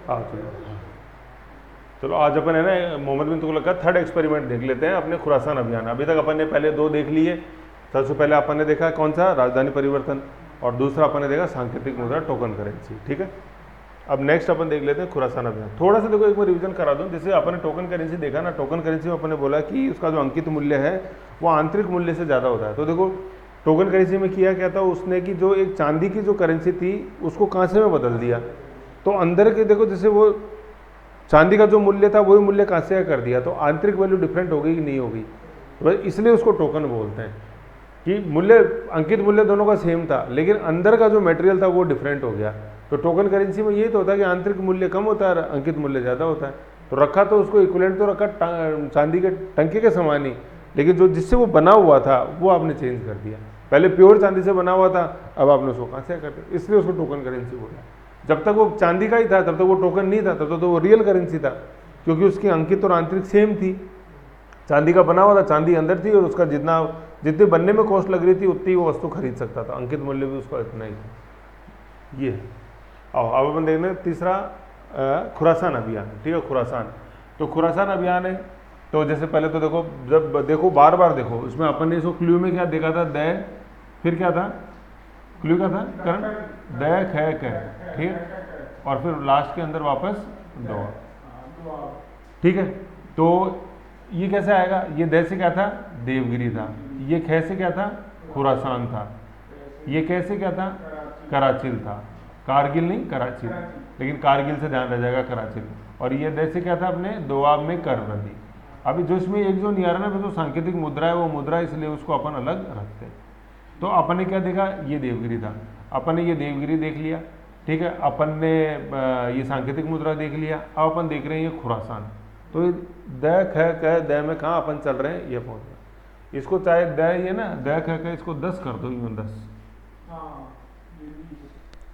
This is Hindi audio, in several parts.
चलो चलो आज अपन है ना मोहम्मद बिन तुगलक का थर्ड एक्सपेरिमेंट देख लेते हैं अपने खुरासान अभियान। अभी तक अपन ने पहले दो देख लिए। सबसे पहले अपन ने देखा कौन सा, राजधानी परिवर्तन, और दूसरा अपन ने देखा सांकेतिक मुद्रा टोकन करेंसी। ठीक है, अब नेक्स्ट अपन देख लेते हैं खुरासान अभियान। थोड़ा सा देखो एक बार रिवीजन करा दूं। जैसे अपन ने टोकन करेंसी देखा ना, टोकन करेंसी में अपन ने बोला कि उसका जो अंकित मूल्य है वो आंतरिक मूल्य से ज़्यादा होता है। तो देखो टोकन करेंसी में किया क्या था उसने कि जो एक चांदी की जो करेंसी थी उसको कांसे में बदल दिया। तो अंदर के देखो जैसे वो चांदी का जो मूल्य था वही मूल्य कांसे का कर दिया, तो आंतरिक वैल्यू डिफरेंट हो गई कि नहीं होगी, तो इसलिए उसको टोकन बोलते हैं कि मूल्य अंकित मूल्य दोनों का सेम था लेकिन अंदर का जो मटेरियल था वो डिफरेंट हो गया। तो टोकन करेंसी में ये तो होता है कि आंतरिक मूल्य कम होता है, अंकित मूल्य ज़्यादा होता है। तो रखा तो उसको इक्विवेलेंट तो रखा चांदी के टंके के समान ही, लेकिन जो जिससे वो बना हुआ था वो आपने चेंज कर दिया। पहले प्योर चांदी से बना हुआ था, अब आपने उसको कांसे कर दिया, इसलिए उसको टोकन करेंसी बोला। जब तक वो चांदी का ही था तब तक वो टोकन नहीं था, तब तक तो वो रियल करेंसी था, क्योंकि उसकी अंकित और आंतरिक सेम थी। चांदी का बना हुआ था, चांदी अंदर थी और उसका जितने बनने में कॉस्ट लग रही थी उतनी वो वस्तु खरीद सकता था, अंकित मूल्य भी उसका इतना ही था। ये आओ अब अपन देखते हैं तीसरा खुरासान अभियान। ठीक है, खुरासान, तो खुरासान अभियान है। तो जैसे पहले तो देखो, जब देखो बार बार देखो उसमें अपन ने इसको क्लू में क्या देखा था, दय, फिर क्या था, क्लू क्या था, करण, दय ख क, ठीक, और फिर लास्ट के अंदर वापस दो। ठीक है, तो ये कैसे आएगा, ये दय से क्या था, देवगिरी था, ये ख से क्या था, खुरासान था, ये कैसे क्या था, कराचिल था, कारगिल नहीं कराची, लेकिन कारगिल से ध्यान रह जाएगा कराचिल। और ये दय से क्या था अपने दोआब में कर दी। अभी जो इसमें एक जो नहीं आ रहा ना, जो सांकेतिक मुद्रा है वो मुद्रा, इसलिए उसको अपन अलग रखते हैं। तो अपन ने क्या देखा, ये देवगिरी था, अपन ने ये देवगिरी देख लिया। ठीक है, अपन ने ये सांकेतिक मुद्रा देख लिया। अब अपन देख रहे हैं ये खुरासान। तो द ख क द में कहाँ अपन चल रहे हैं, ये पहुँच गए। इसको चाहे द ये ना द ख क इसको 10 कर दो, यूँ 10,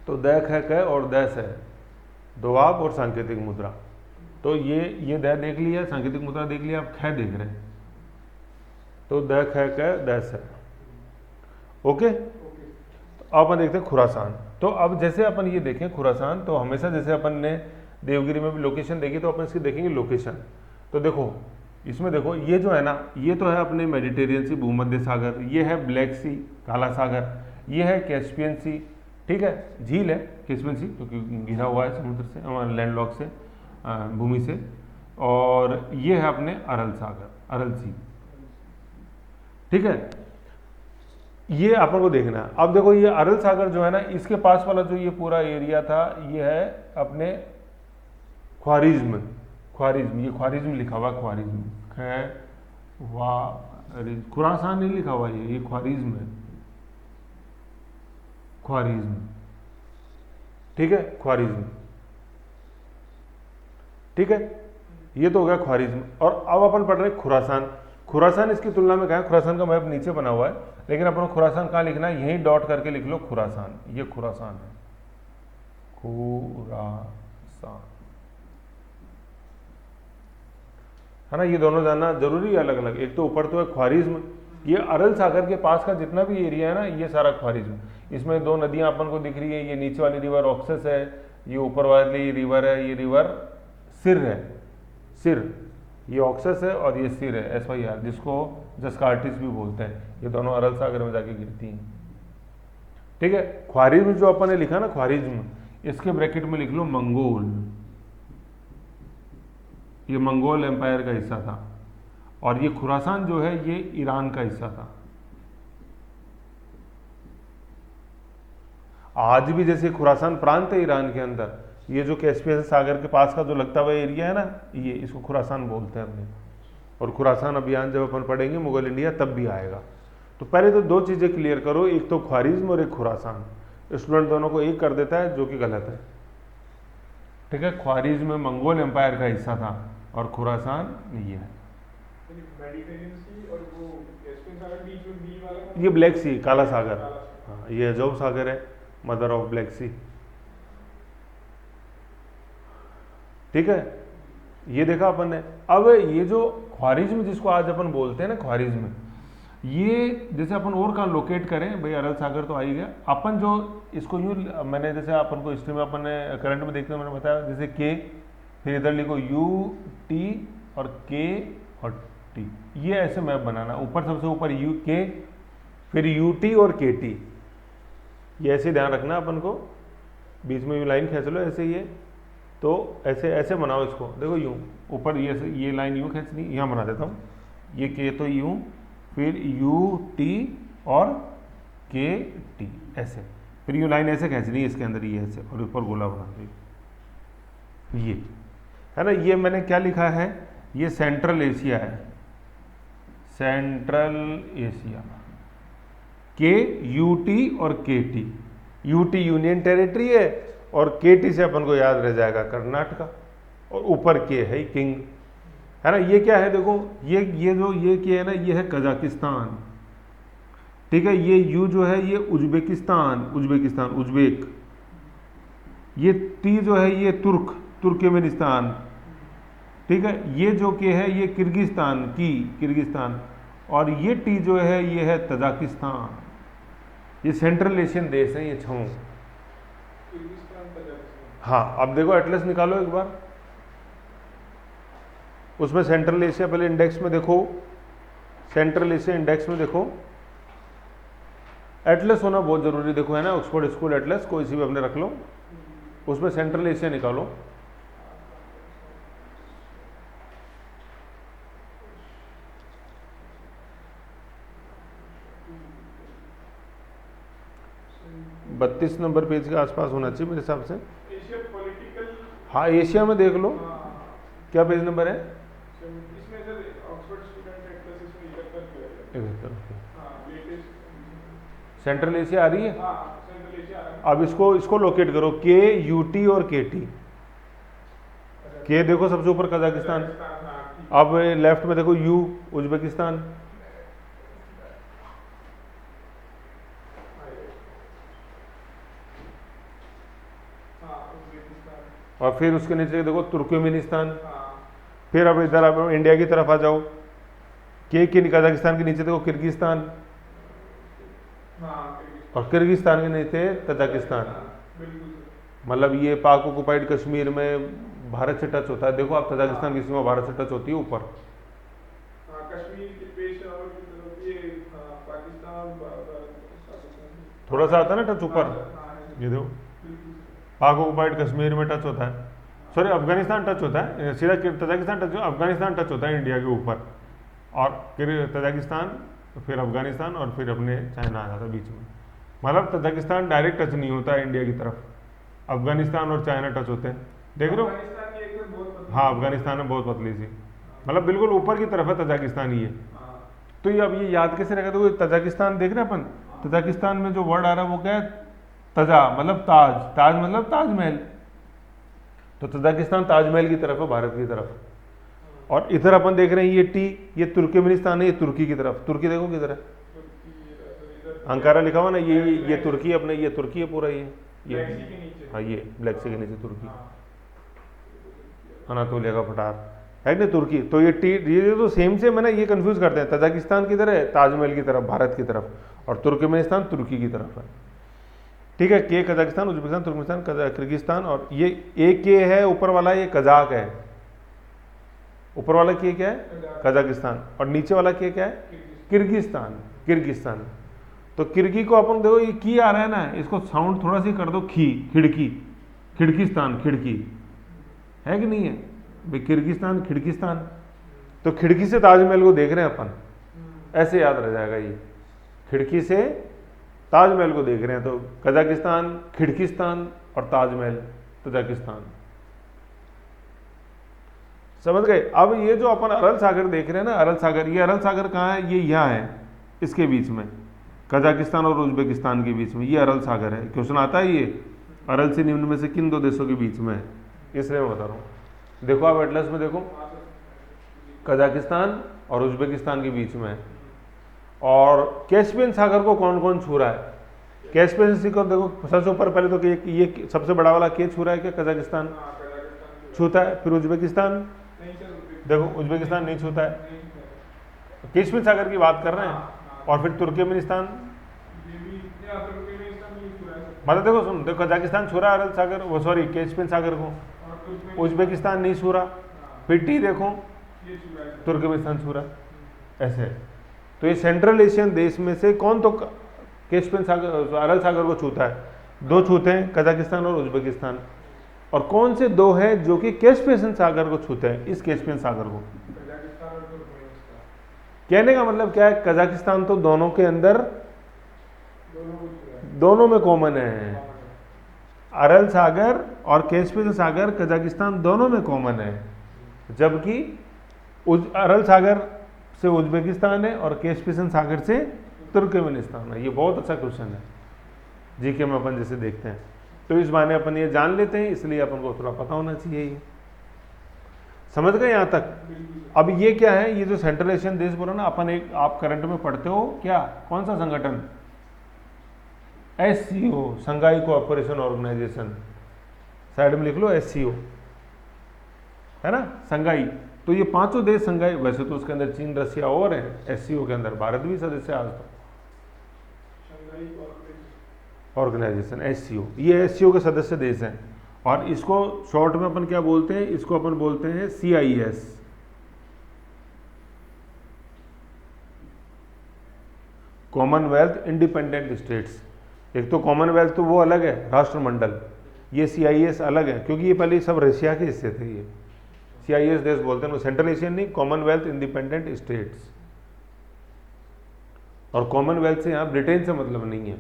तो द ख क और द से दोआब और सांकेतिक मुद्रा। तो ये द देख लिया, सांकेतिक मुद्रा देख लिया, अब ख देख रहे हैं, तो द ख क द से। ओके, तो अब अपन देखते हैं खुरासान। तो अब जैसे अपन ये देखें खुरासान, तो हमेशा जैसे अपन ने देवगिरी में भी लोकेशन देखी, तो अपन इसकी देखेंगे लोकेशन। तो देखो इसमें देखो ये जो है ना, ये तो है अपने मेडिटेरियन सी, भूमध्य सागर, ये है ब्लैक सी, काला सागर, ये है कैस्पियन सी। ठीक है, झील है कैस्पियन सी क्योंकि घिरा हुआ है समुद्र से, लैंडलॉक से, भूमि से। और ये है अपने अरल सागर, अरल सी। ठीक है, ये अपन को देखना है। अब देखो ये अरल सागर जो है ना, इसके पास वाला जो ये पूरा एरिया था, ये है अपने ख्वारिज्म, ख्वारिज्म, ये ख्वारिज्म लिखा हुआ, ख्वारिज्म, खुरासान नहीं लिखा हुआ, ये ख्वारिज्म है, ख्वारिज्म। ठीक है, ख्वारिज्म। ठीक है, ये तो हो गया ख्वारिज्म। और अब अपन पढ़ रहे हैं खुरासान। खुरासान इसकी तुलना में कहा है, खुरासान का मैप नीचे बना हुआ है, लेकिन अपन को खुरासान कहाँ लिखना है, यहीं डॉट करके लिख लो खुरासान, ये खुरासान है, खुरासान, है ना। ये दोनों जानना जरूरी है अलग अलग। एक तो ऊपर तो है ख्वारिज्म, ये अरल सागर के पास का जितना भी एरिया है ना, ये सारा ख्वारिज्म। इसमें दो नदियां अपन को दिख रही है, ये नीचे वाली रिवर ऑक्सस है, ये ऊपर वाली रिवर है, ये रिवर सिर है, सिर, ये ऑक्सस है और ये सिर है, SYR, जिसको जस्कार्टिस भी बोलते हैं। ये दोनों अरल सागर में जाके गिरती हैं। ठीक है, ख्वारिज्म जो अपन ने लिखा ना, ख्वारिज्म, इसके ब्रैकेट में लिख लो मंगोल, ये मंगोल एम्पायर का हिस्सा था। और ये खुरासान जो है ये ईरान का हिस्सा था। आज भी जैसे खुरासान प्रांत है ईरान के अंदर, ये जो कैस्पियन सागर के पास का जो लगता हुआ एरिया है ना, ये इसको खुरासान बोलते हैं अपने। और खुरासान अभियान जब अपन पढ़ेंगे मुगल इंडिया तब भी आएगा। तो पहले तो दो चीज़ें क्लियर करो, एक तो ख्वारिज्म और एक खुरासान। स्टूडेंट दोनों को एक कर देता है जो कि गलत है। ठीक है, ख्वारिज्म मंगोल एम्पायर का हिस्सा था और खुरासान ये है, ये ब्लैक सी, काला सागर, हाँ, ये अजोब सागर है, मदर ऑफ ब्लैक सी। ठीक है, ये देखा अपन ने। अब ये जो ख्वारिज्म जिसको आज अपन बोलते हैं ना ख्वारिज्म, ये जैसे अपन और कहाँ लोकेट करें भाई, अरल सागर तो आ ही गया। अपन जो इसको यूँ मैंने जैसे अपन को हिस्ट्री में अपन ने करंट में देखते मैंने बताया जैसे के, फिर इधर लिखो यू टी और के और टी, ये ऐसे मैप बनाना, ऊपर सबसे ऊपर यू के, फिर यू टी और के टी, ये ऐसे ध्यान रखना अपन को, बीच में यू लाइन खींच लो ऐसे, ये तो ऐसे ऐसे बनाओ इसको, देखो यूँ ऊपर ये लाइन यूँ खींचनी, यहाँ बना देता हूँ, ये के तो यूँ, फिर यू टी और के टी ऐसे, फिर यू लाइन ऐसे खींचनी है इसके अंदर, ये ऐसे, और ऊपर गोला बना दो, ये है ना। ये मैंने क्या लिखा है, ये सेंट्रल एशिया है, सेंट्रल एशिया, के यू टी और के T, U T union territory है और के टी से अपन को याद रह जाएगा कर्नाटका, और ऊपर के है किंग, है ना। ये क्या है देखो, ये जो ये के है ना, ये है कजाकिस्तान, ठीक है। ये यू जो है ये उज्बेकिस्तान, उज्बेक, ये टी जो है ये तुर्कमेनिस्तान, ठीक है। ये जो के है ये किर्गिस्तान, और ये टी जो है ये है तजाकिस्तान। ये सेंट्रल एशियन देश हैं ये छह। हाँ, अब देखो एटलस निकालो एक बार, उसमें सेंट्रल एशिया पहले इंडेक्स में देखो, सेंट्रल एशिया इंडेक्स में देखो, एटलस होना बहुत जरूरी, देखो है ना, ऑक्सफोर्ड स्कूल एटलस कोई सी भी अपने रख लो, उसमें सेंट्रल एशिया निकालो। बत्तीस नंबर पेज के आसपास होना चाहिए मेरे हिसाब से। एशिया पॉलिटिकल, हाँ एशिया में देख लो, क्या पेज नंबर है? इसमें सर ऑक्सफोर्ड स्टूडेंट एटलस इसमें 71 सेंट्रल एशिया आ रही है। Central Asia. अब इसको लोकेट करो, के यू टी और के टी। के देखो सबसे ऊपर कजाकिस्तान, अब लेफ्ट में देखो यू उज्बेकिस्तान, और फिर उसके नीचे देखो तुर्कमेनिस्तान। फिर अब इधर आप इंडिया की तरफ आ जाओ, के कजाकिस्तान के नीचे देखो किर्गिस्तान, और किर्गिस्तान के नीचे तजाकिस्तान। मतलब ये पाक ऑक्युपाइड कश्मीर में भारत से टच होता है, देखो आप तजाकिस्तान की सीमा भारत से टच होती है ऊपर। थोड़ा सा आता है ना टच ऊपर, ये देखो पाक ऑक्युपाइड कश्मीर में टच होता है, सॉरी अफगानिस्तान टच होता है, सीधा तजाकिस्तान टच, अफगानिस्तान टच होता है इंडिया के ऊपर, और फिर तजाकिस्तान, फिर अफगानिस्तान, और फिर अपने चाइना आ जाता है बीच में। मतलब तजाकिस्तान डायरेक्ट टच नहीं होता है इंडिया की तरफ, अफगानिस्तान और चाइना टच होते हैं, देख रहे हो। हाँ अफगानिस्तान में बहुत पतली सी, मतलब बिल्कुल ऊपर की तरफ है तजाकिस्तान ये। तो ये अब ये याद कैसे रखा, तो तजाकिस्तान देख रहे हैं अपन, तजाकिस्तान में जो वर्ड आ रहा है वो क्या है, तजा मतलब ताज, ताज मतलब ताजमहल, तो तजाकिस्तान ताजमहल की तरफ है भारत की तरफ। और इधर अपन देख रहे हैं ये टी, ये तुर्कमेनिस्तान है, ये तुर्की की तरफ, तुर्की देखो किधर है, अंकारा लिखा हुआ ना, ये तुर्की अपने, ये तुर्की है पूरा, ये हाँ ये ब्लैक सी के नीचे तुर्की, अनातोलिया का पठार है कि नहीं तुर्की। तो ये टी, ये तो सेम से मैंने ये कंफ्यूज करते हैं, तजाकिस्तान किधर है, ताजमहल की तरफ भारत की तरफ, और तुर्कमेनिस्तान तुर्की की तरफ है, ठीक है। के कजाकिस्तान, उज्बेकिस्तान, तुर्कमेनिस्तान, किर्गिस्तान, और ये एक के है ऊपर वाला, ये कजाक है, ऊपर वाला के क्या है कजाकिस्तान, और नीचे वाला के क्या है किर्गिस्तान। तो किर्गी को अपन देखो ये की आ रहा है ना, इसको साउंड थोड़ा सी कर दो, खिड़किस्तान, खिड़की है कि नहीं है भाई, किर्गिस्तान खिड़किस्तान, तो खिड़की से ताजमहल को देख रहे हैं अपन, ऐसे याद रह जाएगा ये, खिड़की से ताजमहल को देख रहे हैं, तो कजाकिस्तान, खिड़किस्तान और ताजमहल तजाकिस्तान, समझ गए। अब ये जो अपन अरल सागर देख रहे हैं ना, अरल सागर, ये अरल सागर कहाँ है, ये यहाँ है इसके बीच में, कजाकिस्तान और उज्बेकिस्तान के बीच में, ये अरल सागर है। क्वेश्चन आता है ये अरल से निम्न में से किन दो देशों के बीच में है, इसलिए मैं बता रहा हूँ। देखो आप एटलस में देखो, कजाकिस्तान और उज्बेकिस्तान के बीच में है। और कैस्पियन सागर को कौन कौन छू रहा है, कैस्पियन सी को देखो सबसे ऊपर, पहले तो ये सबसे बड़ा वाला के छू रहा है क्या, कजाकिस्तान छूता है, फिर उज्बेकिस्तान, देखो उज्बेकिस्तान नहीं छूता है, कैस्पियन सागर की बात कर रहे हैं, और फिर तुर्कमेनिस्तान, ये भी या तुर्कमेनिस्तान में पूरा है सब। मतलब देखो सुन, देखो कजाकिस्तान छू रहा है अरल सागर, वो सॉरी कैस्पियन सागर को, और तुर्कमेनिस्तान उज्बेकिस्तान नहीं छू रहा, फिर टी देखो ये पूरा है सब। तुर्कमेनिस्तान छू रहा, ऐसे है। तो ये सेंट्रल एशियन देश में से कौन तो कैस्पियन सागर अरल सागर को छूता है? दो छूते हैं, कजाकिस्तान और उज्बेकिस्तान। और कौन से दो हैं जो कि कैस्पियन सागर को छूते हैं, इस कैस्पियन सागर को? कजाकिस्तान और तुर्कमेनिस्तान कहने का मतलब क्या है, कजाकिस्तान तो दोनों के अंदर, दोनों को पूरा है। दोनों में कॉमन है। अरल सागर और कैस्पियन सागर कजाकिस्तान दोनों में कॉमन है, जबकि अरल सागर से उज्बेकिस्तान है और कैस्पियन सागर से तुर्कमेनिस्तान है। ये बहुत अच्छा क्वेश्चन है जीके में अपन जैसे देखते हैं, तो इस बहाने अपन ये जान लेते हैं, इसलिए अपन को थोड़ा पता होना चाहिए। ये समझ गए यहाँ तक? अब ये क्या है, ये जो सेंट्रल एशियन देश बोला ना अपन, एक आप करंट में पढ़ते हो क्या, कौन सा संगठन? SCO, Shanghai cooperation organisation, side में लिख लो SCO, है ना, शंघाई। तो ये पांचों देश शंघाई, वैसे तो उसके अंदर चीन रसिया और है, SCO के अंदर भारत भी सदस्य है आज तक, शंघाई ऑर्गेनाइजेशन SCO, ये SCO के सदस्य देश हैं। और इसको शॉर्ट में अपन क्या बोलते हैं, इसको अपन बोलते हैं CIS, कॉमनवेल्थ इंडिपेंडेंट स्टेट्स। एक तो कॉमनवेल्थ तो वो अलग है, राष्ट्रमंडल, ये CIS अलग है, क्योंकि ये पहले सब रशिया के हिस्से थे। ये CIS देश बोलते हैं, सेंट्रल एशियन नहीं, कॉमनवेल्थ इंडिपेंडेंट स्टेट्स। और कॉमनवेल्थ से यहाँ ब्रिटेन से मतलब नहीं है,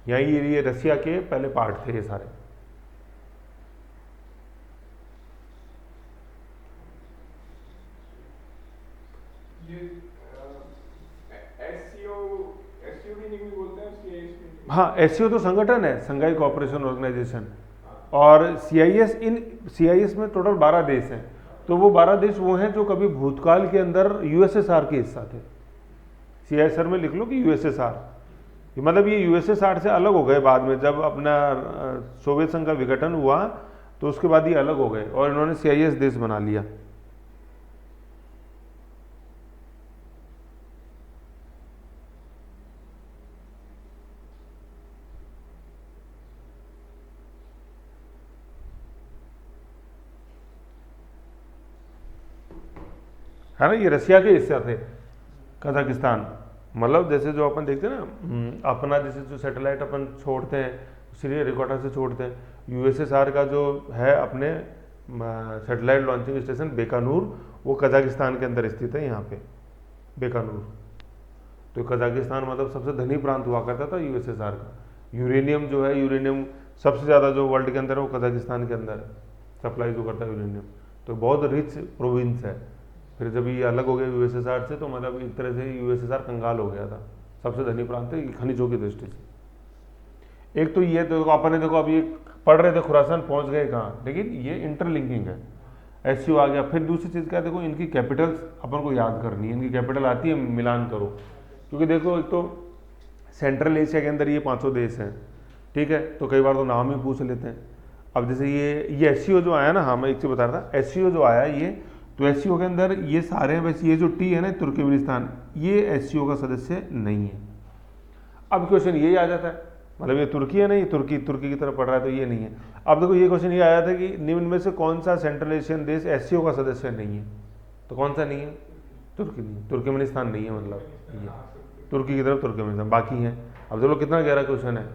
यहाँ ये रशिया के पहले पार्ट थे ये सारे। ये SCO भी नहीं बोलते हैं, CIS हाँ, SCO तो संगठन है, शंघाई कोऑपरेशन ऑर्गेनाइजेशन, और CIS में टोटल 12 देश हैं। तो वो 12 देश वो हैं जो कभी भूतकाल के अंदर USSR के हिस्सा थे। CIS में लिख लो कि USSR, मतलब ये USSR से अलग हो गए बाद में, जब अपना सोवियत संघ का विघटन हुआ तो उसके बाद ये अलग हो गए और इन्होंने CIS देश बना लिया। है ना, ये रशिया के हिस्से थे कजाकिस्तान। मतलब जैसे जो अपन देखते हैं ना, अपना जैसे जो सैटेलाइट अपन छोड़ते हैं श्रीहरिकोटा से छोड़ते हैं, USSR का जो है अपने सैटेलाइट लॉन्चिंग स्टेशन बेकानूर, वो कजाकिस्तान के अंदर स्थित है, यहाँ पे बेकानूर। तो कजाकिस्तान मतलब सबसे धनी प्रांत हुआ करता था USSR का। यूरेनियम जो है, यूरेनियम सबसे ज़्यादा जो वर्ल्ड के अंदर है वो कजाकिस्तान के अंदर है, सप्लाई जो करता है यूरेनियम, तो बहुत रिच प्रोविंस है। फिर जब ये अलग हो गया USSR से, तो मतलब एक तरह से USSR कंगाल हो गया था, सबसे धनी प्रांत है खनिजों की दृष्टि से। एक तो ये तो अपन ने देखो अभी पढ़ रहे थे खुरासान पहुंच गए कहाँ, लेकिन ये इंटरलिंकिंग है। SCO आ गया। फिर दूसरी चीज़ क्या है, देखो इनकी कैपिटल्स अपन को याद करनी है, इनकी कैपिटल आती है मिलान करो, क्योंकि देखो एक तो सेंट्रल एशिया के अंदर ये पाँचों देश हैं, ठीक है, तो कई बार तो नाम ही पूछ लेते हैं। अब जैसे ये SCO जो आया ना, हाँ मैं एक चीज़ बता रहा था, SCO जो आया ये, तो SCO के अंदर ये सारे हैं, वैसे ये जो T है ना तुर्कमेनिस्तान, ये SCO का सदस्य नहीं है। अब क्वेश्चन यही आ जाता है, मतलब ये तुर्की है ना, ये तुर्की की तरफ पड़ रहा है, तो ये नहीं है। अब देखो ये क्वेश्चन ये आया था कि निम्न में से कौन सा सेंट्रल एशियन देश SCO का सदस्य नहीं है, तो कौन सा नहीं है? तुर्की नहीं है, तुर्कमेनिस्तान नहीं है, मतलब ये तुर्की की तरफ तुर्कमेनिस्तान, बाकी हैं। अब देखो कितना गहरा क्वेश्चन है,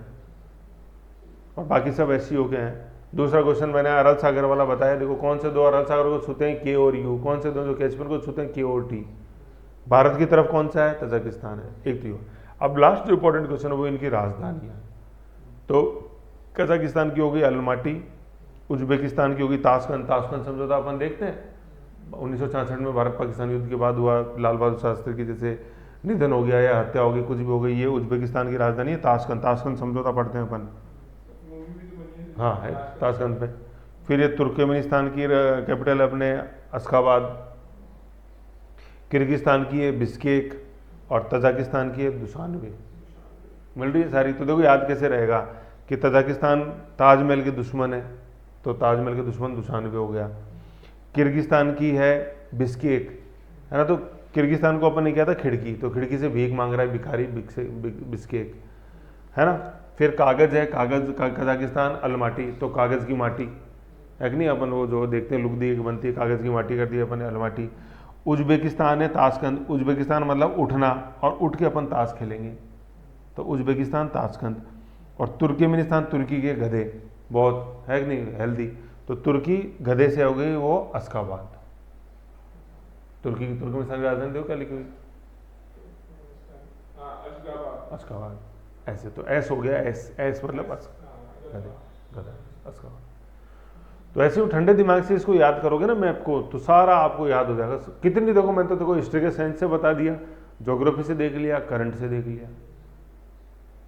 और बाकी सब SCO के हैं। दूसरा क्वेश्चन मैंने अरल सागर वाला बताया, देखो कौन से दो अरल सागर को छूते हैं, K और U, कौन से दो जो कैस्पियन को छूते हैं, K और T। भारत की तरफ कौन सा है? तजाकिस्तान है, एक तो। अब लास्ट जो इंपॉर्टेंट क्वेश्चन है वो इनकी राजधानी है, तो कजाकिस्तान की होगी अलमाटी, उज्बेकिस्तान की होगी ताशकंद समझौता अपन देखते हैं 1966 में भारत पाकिस्तान युद्ध के बाद हुआ, लाल बहादुर शास्त्री की जैसे निधन हो गया या हत्या हो गई, कुछ भी हो गई, ये उज्बेकिस्तान की राजधानी है ताशकंद समझौता पढ़ते हैं अपन, हाँ है ताशकंद पे। फिर ये तुर्कमेनिस्तान की कैपिटल अपने अशखाबाद, किर्गिस्तान की है बिश्केक, और तजाकिस्तान की है दुशानबे। मिल रही है सारी। तो देखो याद कैसे रहेगा कि तजाकिस्तान ताजमहल के दुश्मन है, तो ताजमहल के दुश्मन दुशानबे हो गया। किर्गिस्तान की है बिश्केक, है ना, तो किर्गिस्तान को अपन ने किया था खिड़की, तो खिड़की से भीख मांग रहा है भिखारी, बिस्केक, है ना। फिर कागज़ है, कागज़ कजाकिस्तान अलमाटी, तो कागज़ की माटी है कि नहीं, अपन वो जो देखते हैं लुगदी एक बनती है, कागज़ की माटी कर दी अपन ने अलमाटी। उज्बेकिस्तान है ताशकंद, उज्बेकिस्तान मतलब उठना, और उठ के अपन ताश खेलेंगे, तो उज्बेकिस्तान ताशकंद। और तुर्कमेनिस्तान, तुर्की के गधे, बहुत है कि नहीं हेल्दी, तो तुर्की गधे से हो गई वो अशखाबाद। तुर्कमेनिस्तान की राजधानी देखो क्या लिखी हुई, अशखाबाद, ऐसे। तो एस हो गया, एस मतलब गधे, गधा, अशखाबाद। तो ऐसे ही ठंडे दिमाग से इसको याद करोगे ना मैप को, तो सारा आपको याद हो जाएगा। कितनी देखो, मैंने तो देखो हिस्ट्री के साइंस से बता दिया, ज्योग्राफी से देख लिया, करंट से देख लिया,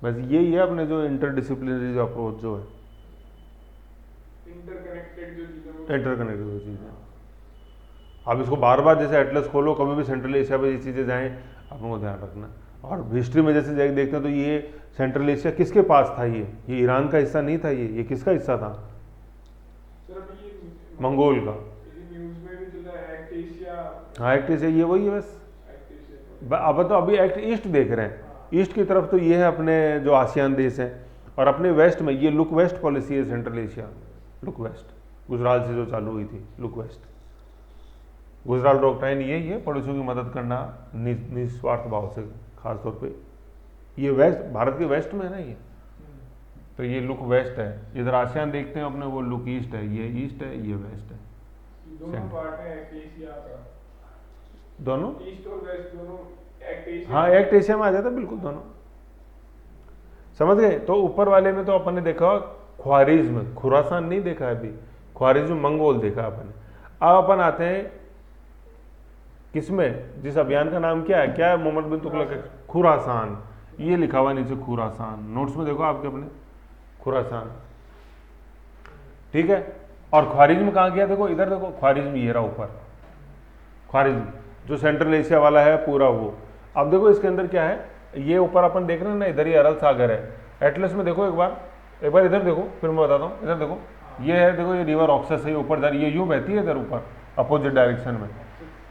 बस यही है अपने जो इंटरडिसिप्लिनरी जो अप्रोच जो है, इंटरकनेक्टेड जो चीज़ें। अब इसको बार बार जैसे एटलस खोलो, कभी भी सेंट्रल एशिया पे ये चीज़ें जाएँ, अपन को ध्यान रखना। और हिस्ट्री में जैसे देखते हैं तो ये सेंट्रल एशिया किसके पास था, ये ईरान का हिस्सा नहीं था, ये किसका हिस्सा था, मंगोल का। न्यूज़ में भी चला एक्ट एशिया, हाँ एक्ट एशिया, ये वही है बस। अब तो अभी एक्ट ईस्ट देख रहे हैं, ईस्ट की तरफ तो ये है अपने जो आसियान देश हैं, और अपने वेस्ट में ये लुक वेस्ट पॉलिसी है central Asia, look west, Gujarat से जो चालू हुई थी, लुक वेस्ट। गुजरात डॉक्ट्राइन यही है, पड़ोसियों की मदद करना निस्वार्थ भाव से, खासतौर पे ये वेस्ट, भारत के वेस्ट में है ना ये, तो ये लुक वेस्ट है। इधर आसियान देखते हैं अपने, वो लुक ईस्ट है, ये ईस्ट है, ये वेस्ट है, दोनों पार्ट है एक्ट एशिया का, दोनों ईस्ट और वेस्ट दोनों एक्ट एशिया। हाँ एक्ट एशिया में आ जाता है बिल्कुल, दोनों समझ गए। तो ऊपर वाले में तो अपन ने देखा ख्वारिज्म, खुरासान नहीं देखा है अभी, ख्वारिज्म मंगोल देखा अपन ने। अब अपन आते हैं किसमें, जिस अभियान का नाम क्या है मोहम्मद बिन तुगलक, खुरासान, ये लिखा हुआ नीचे खुरासान, नोट्स में देखो आपके अपने, खुरासान, ठीक है। और ख्वारिज्म कहाँ गया, देखो इधर देखो, ख्वारिज्म ये रहा ऊपर, ख्वारिज्म जो सेंट्रल एशिया वाला है पूरा वो। अब देखो इसके अंदर क्या है, ये ऊपर अपन देख रहे हैं ना, इधर ही अरल सागर है। एटलस में देखो एक बार इधर देखो, फिर मैं बताता हूँ, इधर देखो, ये है, देखो ये रिवर ऑक्सस है ऊपर, ये यूँ बहती है इधर ऊपर अपोजिट डायरेक्शन में,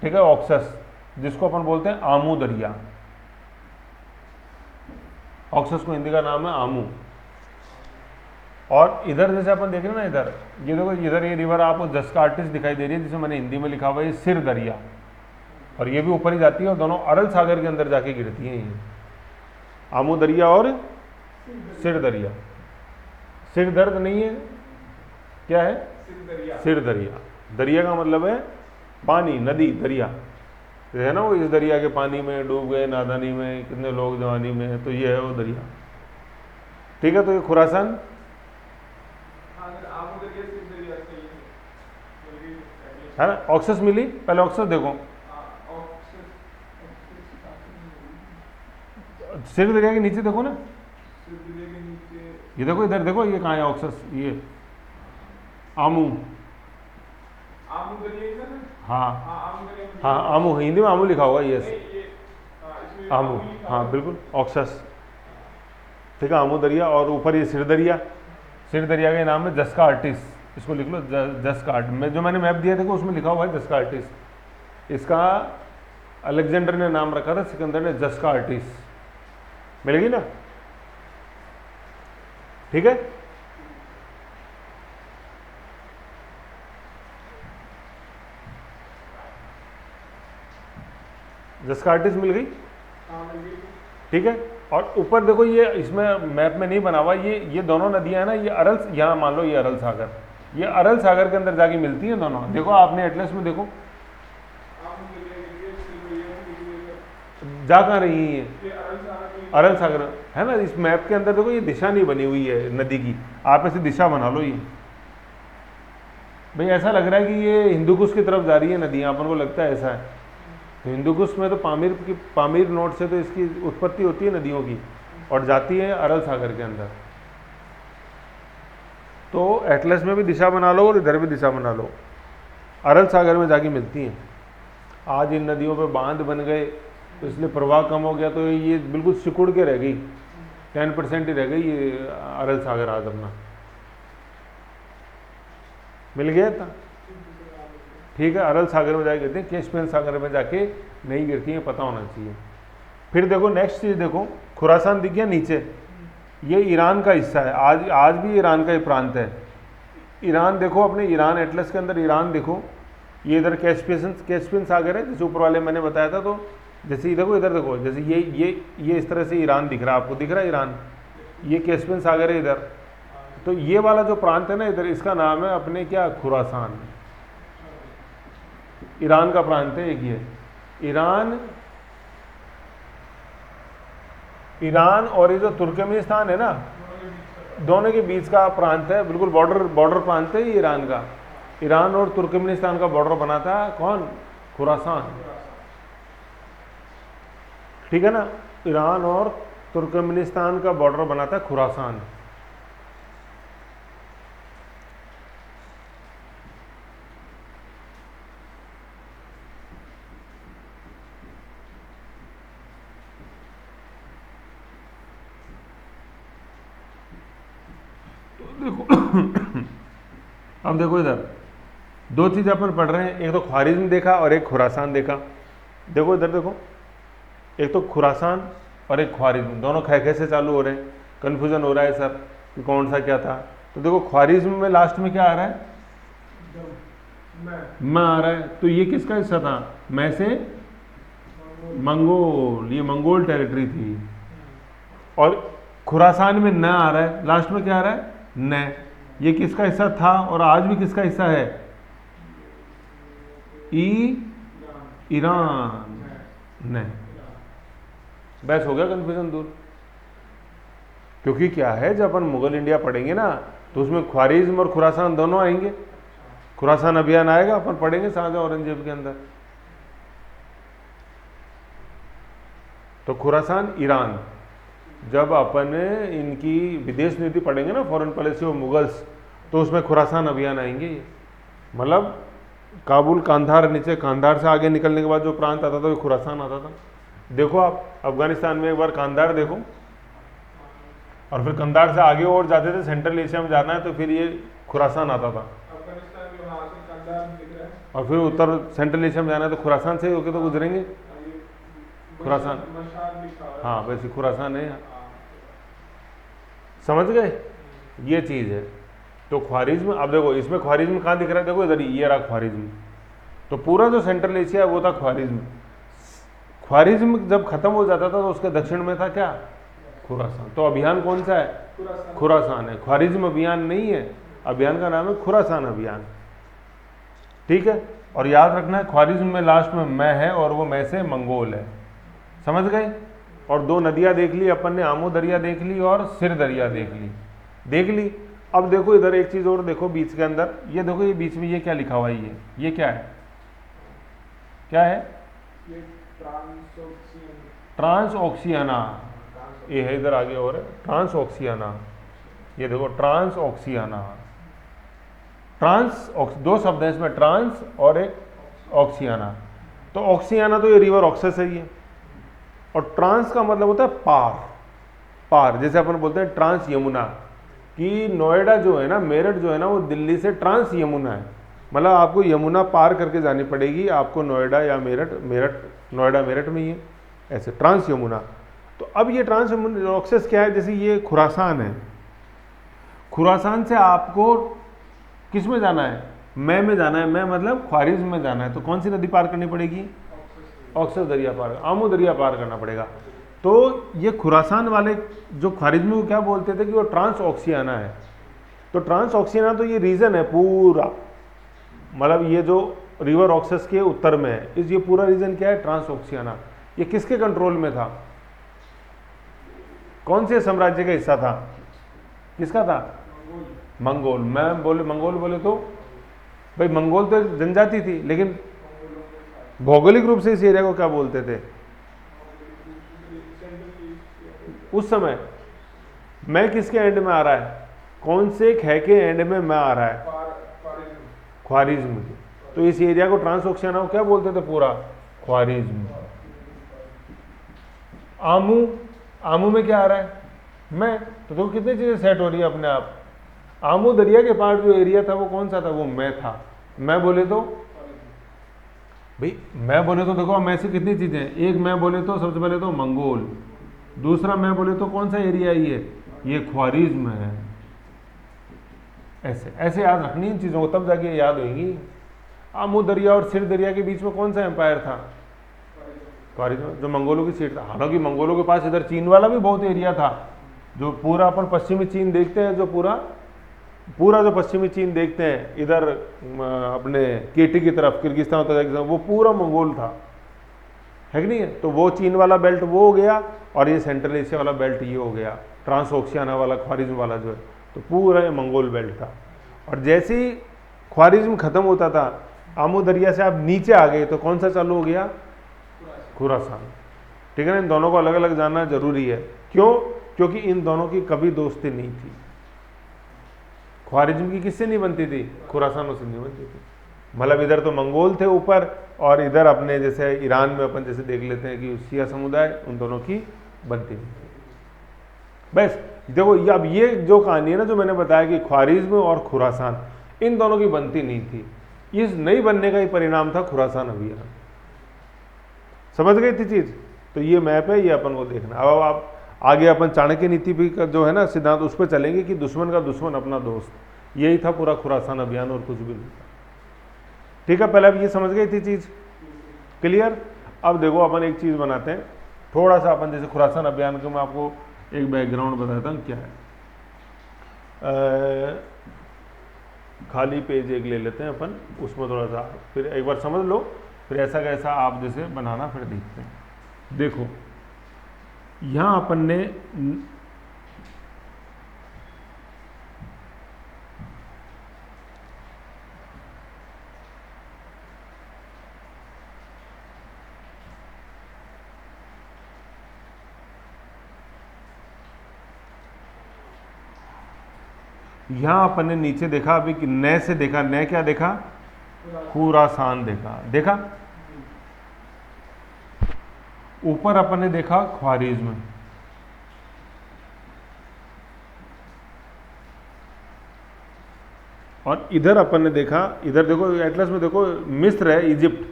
ठीक है, ऑक्सस, जिसको अपन बोलते हैं आमू दरिया। ऑक्सस को हिंदी का नाम है आमू। और इधर जैसे अपन देख रहे हैं ना, इधर ये देखो, इधर ये रिवर आपको जस्कार्टिस दिखाई दे रही है, जिसे मैंने हिंदी में लिखा हुआ है सिर दरिया, और ये भी ऊपर ही जाती है, और दोनों अरल सागर के अंदर जाके गिरती हैं ये, आमू दरिया और सिर दरिया। सिर दर्द नहीं है, क्या है, सिर दरिया। दरिया का मतलब है पानी, नदी, दरिया है ना, वो इस दरिया के पानी में डूब गए नादानी में, कितने लोग जवानी में है, तो ये है वो दरिया, ठीक है। तो ये खुरासान है ना, ऑक्सस मिली, पहले ऑक्सस देखो, सिर दरिया के नीचे देखो ना, ये देखो इधर देखो, ये कहाँ है ऑक्सस, ये आमू, हाँ हाँ आमू, हिंदी में आमू लिखा होगा, यस आमू, हाँ बिल्कुल ऑक्सस, ठीक है, आमू दरिया। और ऊपर ये सिर दरिया, सिर दरिया का नाम है जस्कार्टिस, इसको लिख लो जस्कार्ट में, जो मैंने मैप दिया देखो उसमें लिखा हुआ है जस्कार्टिस। इसका अलेक्जेंडर ने नाम रखा था, सिकंदर ने जस्कार्टिस, मिलेगी ना, ठीक है। जस्कार्टिस मिल गई, ठीक है। और ऊपर देखो, ये इसमें मैप में नहीं बना हुआ, ये दोनों नदियां है ना, ये अरल, यहाँ मान लो ये अरल सागर, ये अरल सागर के अंदर जाके मिलती हैं दोनों। देखो आपने एटलस में देखो, जा कहाँ रही है ये, अरल सागर है ना। इस मैप के अंदर देखो ये दिशा नहीं बनी हुई है नदी की, आप ऐसे दिशा बना लो, ये भाई ऐसा लग रहा है कि ये हिंदुकुश की तरफ जा रही है नदियाँ, अपन को लगता है ऐसा है। तो हिंदुकुश में तो पामीर नोट से तो इसकी उत्पत्ति होती है नदियों की, और जाती है अरल सागर के अंदर। तो एटलस में भी दिशा बना लो और इधर भी दिशा बना लो, अरल सागर में जाके मिलती हैं। आज इन नदियों पे बांध बन गए तो इसलिए प्रवाह कम हो गया, तो ये बिल्कुल सिकुड़ के रह गई, 10% ही रह गई ये अरल सागर आज अपना, मिल गया था, ठीक है, अरल सागर में जाके गिरती हैं, कैस्पियन सागर में जाके नहीं गिरती हैं, पता होना चाहिए। फिर देखो नेक्स्ट चीज़ देखो, खुरासान दिख गया नीचे, ये ईरान का हिस्सा है, आज भी ईरान का ही प्रांत है। ईरान देखो, अपने ईरान एटलस के अंदर ईरान देखो, ये इधर कैस्पियन सागर है, जैसे ऊपर वाले मैंने बताया था। तो जैसे देखो इधर देखो, जैसे ये इस तरह से ईरान दिख रहा है आपको, दिख रहा है ईरान, ये कैस्पियन सागर है इधर। तो ये वाला जो प्रांत है ना इधर, इसका नाम है अपने क्या, खुरासान। ईरान का प्रांत है एक ये। ईरान और ये जो तुर्कमेनिस्तान है ना, दोनों के बीच का प्रांत है, बिल्कुल बॉर्डर प्रांत है ये ईरान का। ईरान और तुर्कमेनिस्तान का बॉर्डर बना था कौन, खुरासान, ठीक है ना। ईरान और तुर्कमेनिस्तान का बॉर्डर बना था खुरासान। देखो अब देखो इधर दो चीज़ अपन पढ़ रहे हैं, एक तो ख्वारिज्म देखा और एक खुरासान देखा। देखो इधर देखो, एक तो खुरासान और एक ख्वारिज्म, दोनों खे से चालू हो रहे हैं। कन्फ्यूजन हो रहा है सर कि कौन सा क्या था। तो देखो ख्वारिज्म में लास्ट में क्या आ रहा है, मैं आ रहा है। तो ये किसका हिस्सा था, मैं से मंगोल, ये मंगोल टेरिटरी थी। और खुरासान में न आ रहा है, लास्ट में क्या आ रहा है, न। ये किसका हिस्सा था और आज भी किसका हिस्सा है, ईरान। न बस हो गया कन्फ्यूजन दूर। क्योंकि क्या है, जब अपन मुगल इंडिया पढ़ेंगे ना तो उसमें ख्वारिज्म और खुरासान दोनों आएंगे। खुरासान अभियान आएगा, अपन पढ़ेंगे शाहजहां औरंगजेब के अंदर। तो खुरासान ईरान, जब अपन इनकी विदेश नीति पढ़ेंगे ना, फॉरेन पॉलिसी ऑफ मुगल्स, तो उसमें खुरासान अभियान आएंगे। ये मतलब काबुल, कांधार, नीचे कांधार से आगे निकलने के बाद जो प्रांत आता था वो खुरासान आता था। देखो आप अफगानिस्तान में एक बार कांधार देखो, और फिर कंधार से आगे और जाते थे, सेंट्रल एशिया में जाना है तो फिर ये खुरासान आता था। अफगानिस्तान में वहाँ से कंधार दिख रहा है, और फिर उत्तर सेंट्रल एशिया में जाना है तो खुरासान से होके तो गुजरेंगे, खुरासान। मशाल लिखा हुआ है। हाँ वैसे खुरासान है यहाँ, समझ गए, ये चीज़ है। तो ख्वारिज्म, अब देखो इसमें ख्वारिज्म कहाँ दिख रहा है, देखो इधर ये रहा ख्वारिज्म। तो पूरा जो सेंट्रल एशिया है वो था ख्वारिज्म। ख्वारिज्म जब खत्म हो जाता था तो उसके दक्षिण में था क्या, खुरासान। तो अभियान कौन सा है, खुरासान है। ख्वारिज्म अभियान नहीं है, अभियान का नाम है खुरासान अभियान, ठीक है। और याद रखना है ख्वारिज्म में लास्ट में मैं है और वो मैं से मंगोल है, समझ गए। और दो नदियाँ देख ली अपन ने, आमो दरिया देख ली और सिर दरिया देख ली। अब देखो इधर एक चीज़ और देखो बीच के अंदर, ये देखो ये बीच में ये क्या लिखा हुआ है, ये क्या है, क्या है, ये ट्रांस ऑक्सियाना, ये है इधर आगे और है ट्रांस ऑक्सियाना। ये देखो ट्रांस ऑक्सियाना, दो शब्द हैं इसमें, ट्रांस और एक ऑक्सियाना। तो ऑक्सियाना तो ये रिवर ऑक्सस है ये, और ट्रांस का मतलब होता है पार। जैसे अपन बोलते हैं ट्रांस यमुना, कि नोएडा जो है ना, मेरठ जो है ना, वो दिल्ली से ट्रांस यमुना है। मतलब आपको यमुना पार करके जानी पड़ेगी आपको नोएडा या नोएडा मेरठ में ही है, ऐसे ट्रांस यमुना। तो अब ये ट्रांस ऑक्सस क्या है, जैसे ये खुरासान है, खुरासान से आपको किस में जाना है, मैं में जाना है, मैं मतलब ख्वारिज्म में जाना है। तो कौन सी नदी पार करनी पड़ेगी, ऑक्सस दरिया पार, आमो दरिया पार करना पड़ेगा। तो ये खुरासान वाले जो ख्वारिज्म को क्या बोलते थे कि वो ट्रांस ऑक्सियाना है। तो ट्रांस ऑक्सियाना तो ये रीजन है पूरा, मतलब ये जो रिवर ऑक्सस के उत्तर में है, ये पूरा रीजन क्या है, ट्रांस ऑक्सियाना। ये किसके कंट्रोल में था, कौन से साम्राज्य का हिस्सा था, किसका था, मंगोल। मंगोल बोले तो भाई मंगोल तो जनजाति थी, लेकिन भौगोलिक रूप से इस एरिया को क्या बोलते थे उस समय। मैं किसके एंड में आ रहा है, कौन से खे के एंड में मैं आ रहा है, ख्वारिज्म। तो इस एरिया को ट्रांस ऑक्सियाना को क्या बोलते थे, पूरा ख्वारिज्म। आमू में क्या आ रहा है, मैं। तो देखो कितनी चीजें सेट हो रही है अपने आप। आमू दरिया के पार जो एरिया था वो कौन सा था, वो मैं था। मैं बोले तो भाई मैं बोले तो देखो मैं से कितनी चीज़ें हैं, एक मैं बोले तो सबसे पहले तो मंगोल, दूसरा मैं बोले तो कौन सा एरिया ये ख्वारिज्म है। ऐसे ऐसे याद रखनी इन चीज़ों को, तब जाके याद होंगी। आमू दरिया और सिर दरिया के बीच में कौन सा एम्पायर था? ख्वारिज्म, जो मंगोलों की सीट था। हालांकि मंगोलों के पास इधर चीन वाला भी बहुत एरिया था, जो पूरा अपन पश्चिमी चीन देखते हैं, जो पूरा जो पश्चिमी चीन देखते हैं इधर अपने केटी की तरफ, किर्गिस्तान तजाकिस्तान, वो पूरा मंगोल था, है कि नहीं है? तो वो चीन वाला बेल्ट वो हो गया, और ये सेंट्रल एशिया वाला बेल्ट ये हो गया, ट्रांस ओशियाना वाला ख्वारिज्म वाला जो है, तो पूरा ये मंगोल बेल्ट था। और जैसे ही ख्वारिज्म खत्म होता था, आमू दरिया से आप नीचे आ गए तो कौन सा चालू हो गया? खुरासान। ठीक है ना? इन दोनों को अलग अलग जानना जरूरी है। क्यों? क्योंकि इन दोनों की कभी दोस्ती नहीं थी। ख्वारिज्म की किससे नहीं बनती थी? खुरासानों से नहीं बनती थी। मतलब इधर तो मंगोल थे ऊपर, और इधर अपने जैसे ईरान में अपन जैसे देख लेते हैं कि शिया समुदाय, उन दोनों की बनती नहीं थी। बस देखो अब ये जो कहानी है ना, जो मैंने बताया कि ख्वारिज्म और खुरासान इन दोनों की बनती नहीं थी, इस नहीं बनने का ही परिणाम था खुरासान अभियान। समझ गई थी चीज? तो ये मैप है, ये अपन को देखना। अब आप आगे अपन चाणक्य नीति भी का जो है ना सिद्धांत, उस पर चलेंगे कि दुश्मन का दुश्मन अपना दोस्त, यही था पूरा खुरासान अभियान, और कुछ भी नहीं था। ठीक है, पहले अब ये समझ गई थी चीज? क्लियर? अब देखो अपन एक चीज बनाते हैं, थोड़ा सा अपन जैसे खुरासान अभियान का मैं आपको एक बैकग्राउंड बताता हूँ क्या है। खाली पेज एक ले लेते हैं अपन, उसमें थोड़ा सा फिर एक बार समझ लो, फिर ऐसा कैसा आप जैसे बनाना फिर देखते हैं। देखो यहाँ अपन ने अपन ने नीचे देखा अभी कि नए से देखा, नए क्या देखा? खुरासान देखा। ऊपर अपन ने देखा ख्वारिज्म, और इधर अपन ने देखा, इधर देखो एटलस में देखो मिस्र है, इजिप्ट,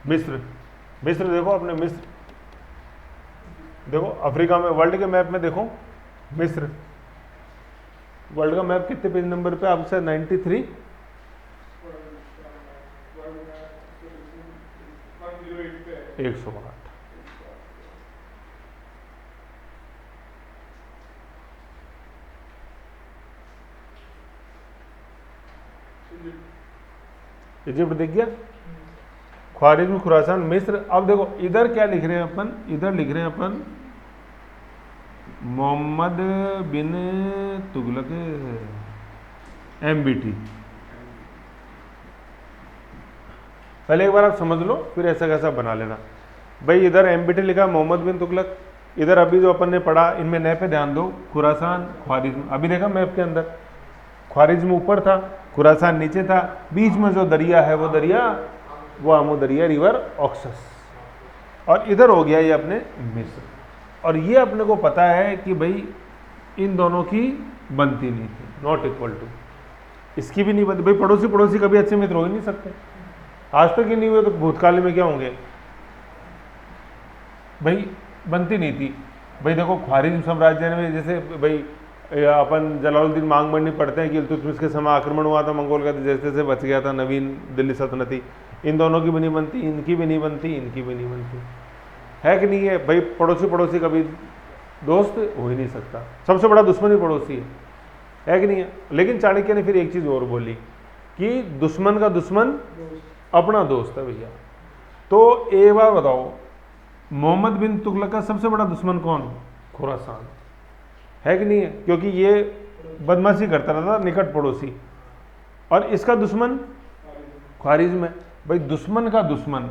मिस्र देखो अपने मिस्र, देखो अफ्रीका में, वर्ल्ड के मैप में देखो मिस्र, वर्ल्ड का मैप कितने पेज नंबर पे आपसे? 93, 108। इजिप्ट दिख गया, ख्वारिज्म, खुरासान, मिस्र। अब देखो इधर क्या लिख रहे हैं अपन? इधर लिख रहे हैं अपन मोहम्मद बिन तुगलक, MBT। पहले एक बार आप समझ लो, फिर ऐसा कैसा बना लेना। भाई इधर MBT लिखा, मोहम्मद बिन तुगलक। इधर अभी जो अपन ने पढ़ा, इनमें नए पे ध्यान दो, खुरासान, ख्वारिज्म। अभी देखा मैप के अंदर ख्वारिज्म ऊपर था, खुरासान नीचे था, बीच में जो दरिया है वो दरिया, वो आमू दरिया, रिवर ऑक्सस, और इधर हो गया ये अपने मिस्र। और ये अपने को पता है कि भाई इन दोनों की बनती नहीं थी, नॉट इक्वल टू, इसकी भी नहीं बनती। भाई पड़ोसी कभी अच्छे मित्र हो ही नहीं सकते, आज तक ही नहीं हुए, तो भूतकाल में क्या होंगे? भाई बनती नहीं थी। भाई देखो ख्वारिज्म साम्राज्य में जैसे भाई अपन जलालुद्दीन मांगमणि पढ़ते हैं कि इल्तुतमिश के समय आक्रमण हुआ था मंगोल का, जैसे जैसे बच गया था नवीन दिल्ली सल्तनती। इन दोनों की भी नहीं बनती, इनकी भी नहीं बनती, इनकी भी नहीं बनती, है कि नहीं है? भाई पड़ोसी कभी दोस्त हो ही नहीं सकता, सबसे बड़ा दुश्मन ही पड़ोसी है कि नहीं है? लेकिन चाणक्य ने फिर एक चीज़ और बोली कि दुश्मन का दुश्मन अपना दोस्त है भैया। तो एक बार बताओ, मोहम्मद बिन तुगलक का सबसे बड़ा दुश्मन कौन? खुरासान, है कि नहीं है? क्योंकि ये बदमाशी करता रहता, निकट पड़ोसी। और इसका दुश्मन ख्वारिज्म है। भाई दुश्मन का दुश्मन,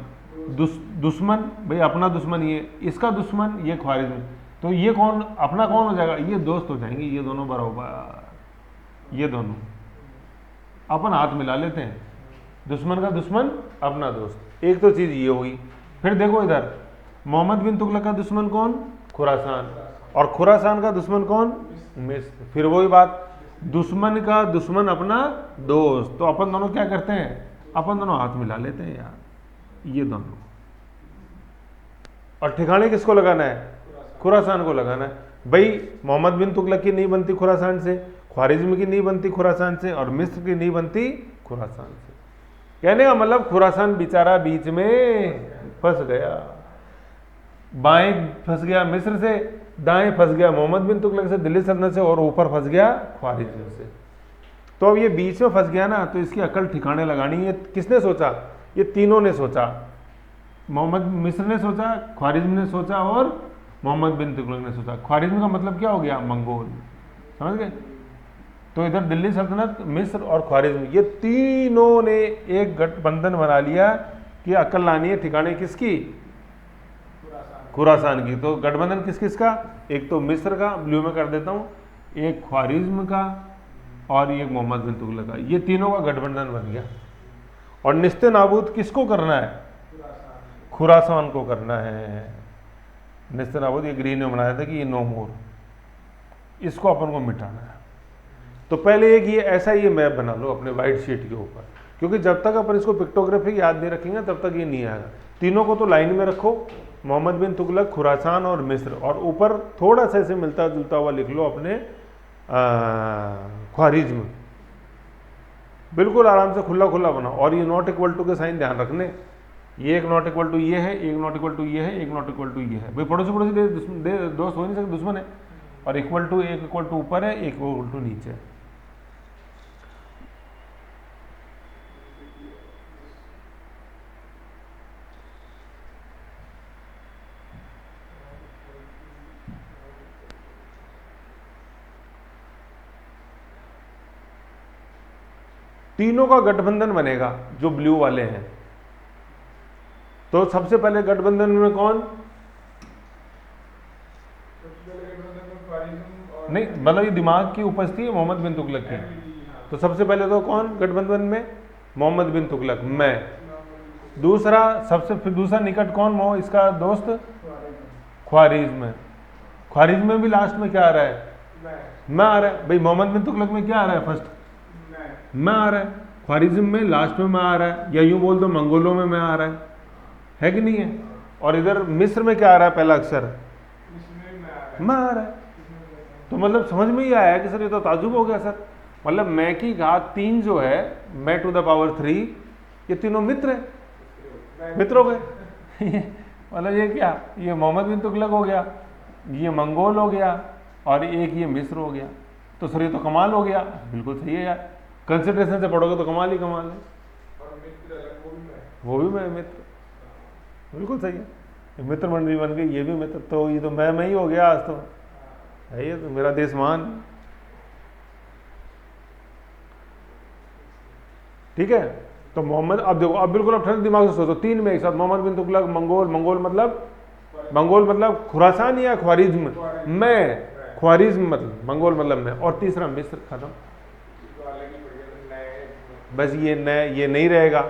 दुश्मन भाई अपना दुश्मन ये, इसका दुश्मन ये ख्वारिज्म। तो ये कौन अपना कौन हो जाएगा? ये दोस्त हो जाएंगे, ये दोनों बराबर, ये दोनों अपन हाथ मिला लेते हैं। दुश्मन का दुश्मन अपना दोस्त, एक तो चीज़ ये हुई। फिर देखो इधर मोहम्मद बिन तुगलक का दुश्मन कौन? खुरासान, और खुरासान का दुश्मन कौन? मिस्र। फिर वही बात, दुश्मन का दुश्मन अपना दोस्त। तो अपन दोनों क्या करते हैं? अपन दोनों हाथ मिला लेते हैं यार, ये दोनों, और ठिकाने किसको लगाना है? खुरासान को लगाना है। भाई मोहम्मद बिन तुगलक की नहीं बनती खुरासान से, ख्वारिज्म की नहीं बनती खुरासान से, और मिस्र की नहीं बनती खुरासान से। कहने का मतलब खुरासान बेचारा बीच में फंस गया, बाएं फंस गया मिस्र से, दाएं फंस गया मोहम्मद बिन तुगलक से, दिल्ली सल्तनत से, और ऊपर फंस गया ख्वारिज्म से। तो अब ये बीच में फंस गया ना, तो इसकी अकल ठिकाने लगानी है। किसने सोचा? ये तीनों ने सोचा। मोहम्मद मिस्र ने सोचा, ख्वारिज्म ने सोचा, और मोहम्मद बिन तुगलक ने सोचा। ख्वारिज्म का मतलब क्या हो गया? मंगोल, समझ गए? तो इधर दिल्ली सल्तनत, मिस्र और ख्वारिज्म, ये तीनों ने एक गठबंधन बना लिया कि अकल लानी है ठिकाने किसकी? खुरासान की। तो गठबंधन किस किस का? एक तो मिस्र का, ब्लू में कर देता हूँ, एक ख्वारिज्म का, और एक मोहम्मद बिन तुगलक का। ये तीनों का गठबंधन बन गया। और निस्ते नाबूद किसको करना है? खुरासान को करना है। निस्ते नाबूद, ये ग्रीन में बनाया था कि ये नो मोर, इसको अपन को मिटाना है। तो पहले एक ये ऐसा ये मैप बना लो अपने वाइट शीट के ऊपर, क्योंकि जब तक अपन इसको पिक्टोग्राफी याद नहीं रखेंगे तब तक ये नहीं आएगा। तीनों को तो लाइन में रखो, मोहम्मद बिन तुगलक, खुरासान और मिस्र, और ऊपर थोड़ा सा ऐसे मिलता जुलता हुआ लिख लो अपने ख्वारिज्म। बिल्कुल आराम से खुला खुला बनाओ। और ये नॉट इक्वल टू के साइन ध्यान रखने, ये एक नॉट इक्वल टू ये है, एक नॉट इक्वल टू ये है, एक नॉट इक्वल टू ये है। भाई पड़ोसी पड़ोसी दोस्त हो नहीं सकते, दुश्मन है। और इक्वल टू, एक इक्वल टू ऊपर है, एक इक्वल टू नीचे है। तीनों का गठबंधन बनेगा जो ब्लू वाले हैं। तो सबसे पहले गठबंधन में कौन? नहीं, मतलब ये दिमाग की उपस्थिति है मोहम्मद बिन तुगलक की। तो सबसे पहले तो कौन गठबंधन में? मोहम्मद बिन तुगलक, मैं। दूसरा, सबसे फिर दूसरा निकट कौन इसका दोस्त? ख्वारिज्म। ख्वारिज्म में भी लास्ट में क्या आ रहा है? मैं आ रहा है। भाई मोहम्मद बिन तुगलक में क्या आ रहा है? फर्स्ट मैं आ रहा है। ख्वारिज्म में लास्ट में मैं आ रहा है, या यूं बोल दो मंगोलों में मैं आ रहा है कि नहीं है? और इधर मिस्र में क्या आ रहा है? पहला अक्षर मैं आ रहा है। तो मतलब समझ में ही आया कि सर ये तो ताजुब हो गया सर। मतलब मैं की घात 3 जो है, मैं टू द पावर 3, ये तीनों मित्र है, मित्र हो गए। मतलब ये क्या? ये मोहम्मद बिन तुगलक हो गया, ये मंगोल हो गया, और एक ये मिस्र हो गया। तो सर ये तो कमाल हो गया। बिल्कुल सही है यार, कंसिडरेशन से पढ़ोगे तो कमाल ही कमाल है। वो भी मैं मित्र, बिल्कुल सही है। मित्र मंडली बन गई, ये भी मित्र। तो ये तो मैं ही हो गया आज तो, है ये तो मेरा देश मान। ठीक है। तो मोहम्मद, अब देखो, अब बिल्कुल अब ठंडे दिमाग से सोचो, 3 में एक साथ, मोहम्मद बिन तुगलक, मंगोल, मंगोल मतलब खुरासान या ख्वारिज्म? मैं, ख्वारिज्म मतलब मंगोल मतलब मैं, और तीसरा मिस्र। खत्म। बस ये नहीं रहेगा।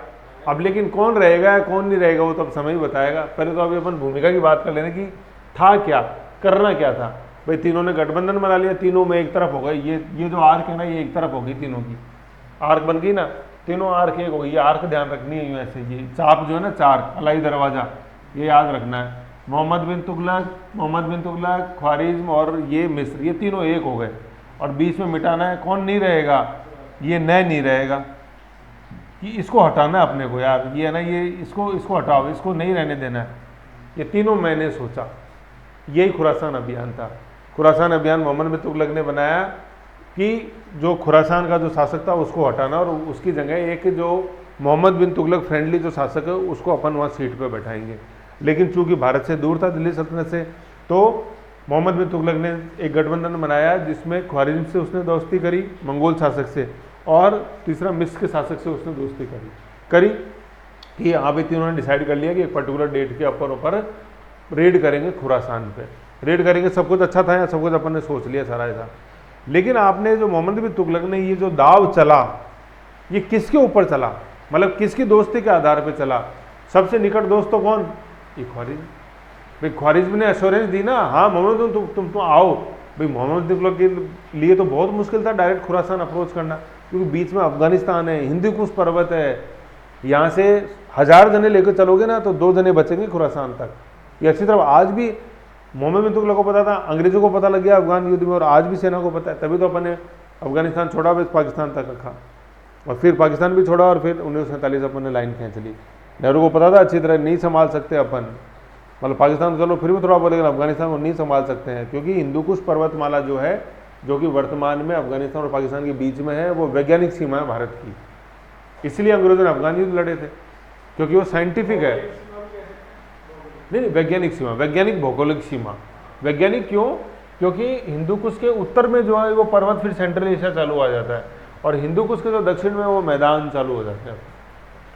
अब लेकिन कौन रहेगा कौन नहीं रहेगा वो तो अब समय ही बताएगा। पहले तो अभी अपन भूमिका की बात कर लेना कि था क्या, करना क्या था। भाई तीनों ने गठबंधन बना लिया, तीनों में एक तरफ हो गए। ये जो आर्क है ना, ये एक तरफ हो गई, तीनों की आर्क बन गई ना, तीनों आर्क एक हो गई। ये आर्क ध्यान रखनी है, ऐसे ये चाप जो है ना, 4 अलाई दरवाजा, ये याद रखना है। मोहम्मद बिन तुगलक, ख्वारिज्म और ये मिस्र, ये तीनों एक हो गए। और बीच में मिटाना है, कौन नहीं रहेगा? ये नहीं रहेगा, कि इसको हटाना है अपने को यार। ये है ना, ये इसको हटाओ, इसको नहीं रहने देना है। ये तीनों मैंने सोचा, यही खुरासान अभियान था। खुरासान अभियान मोहम्मद बिन तुगलक ने बनाया कि जो खुरासान का जो शासक था उसको हटाना, और उसकी जगह एक जो मोहम्मद बिन तुगलक फ्रेंडली जो शासक है उसको अपन वहाँ सीट पर बैठाएंगे। लेकिन चूंकि भारत से दूर था, दिल्ली सल्तनत से, तो मोहम्मद बिन तुगलक ने एक गठबंधन बनाया जिसमें ख्वारिज्म से उसने दोस्ती करी, मंगोल शासक से, और तीसरा मिस्र के शासक से उसने दोस्ती करी कि यहाँ पे तीनों ने डिसाइड कर लिया कि एक पर्टिकुलर डेट के ऊपर रेड करेंगे खुरासान पे, रेड करेंगे। सब कुछ अच्छा था, या सब कुछ अपन ने सोच लिया सारा ऐसा। लेकिन आपने जो मोहम्मद बिन तुगलक ने ये जो दाव चला, ये किसके ऊपर चला? मतलब किसकी दोस्ती के आधार पर चला? सबसे निकट दोस्त तो कौन? ये ख्वारिज्म। भाई ख्वारिज्म ने एश्योरेंस दी ना, हाँ मोहम्मद तुम आओ। भाई मोहम्मद बिन तुगलक के लिए तो बहुत मुश्किल था डायरेक्ट खुरासान अप्रोच करना, क्योंकि बीच में अफगानिस्तान है, हिंदू कुश पर्वत है, यहाँ से 1000 जने लेकर चलोगे ना तो 2 जने बचेंगे खुरासान तक। ये अच्छी तरह आज भी मोहम्मद बिन तुगलक को पता था, अंग्रेजों को पता लग गया अफगान युद्ध में, और आज भी सेना को पता है, तभी तो अपन ने अफगानिस्तान छोड़ा, बस पाकिस्तान तक रखा, और फिर पाकिस्तान भी छोड़ा, और फिर 1947 अपन ने लाइन खींच ली। नेहरू को पता था अच्छी तरह नहीं संभाल सकते अपन, मतलब पाकिस्तान चलो फिर भी थोड़ा बोलेगा, अफगानिस्तान को नहीं संभाल सकते हैं, क्योंकि हिंदुकुश पर्वतमाला जो है, जो कि वर्तमान में अफगानिस्तान और पाकिस्तान के बीच में है, वो वैज्ञानिक सीमा है भारत की। इसलिए अंग्रेजों ने अफगान युद्ध लड़े थे, क्योंकि वो साइंटिफिक है। नहीं, वैज्ञानिक सीमा, वैज्ञानिक भौगोलिक सीमा। वैज्ञानिक क्यों? क्योंकि हिंदुकुश के उत्तर में जो है वो पर्वत फिर सेंट्रल एशिया चालू आ जाता है, और हिंदुकुश के जो दक्षिण में वो मैदान चालू हो जाते हैं।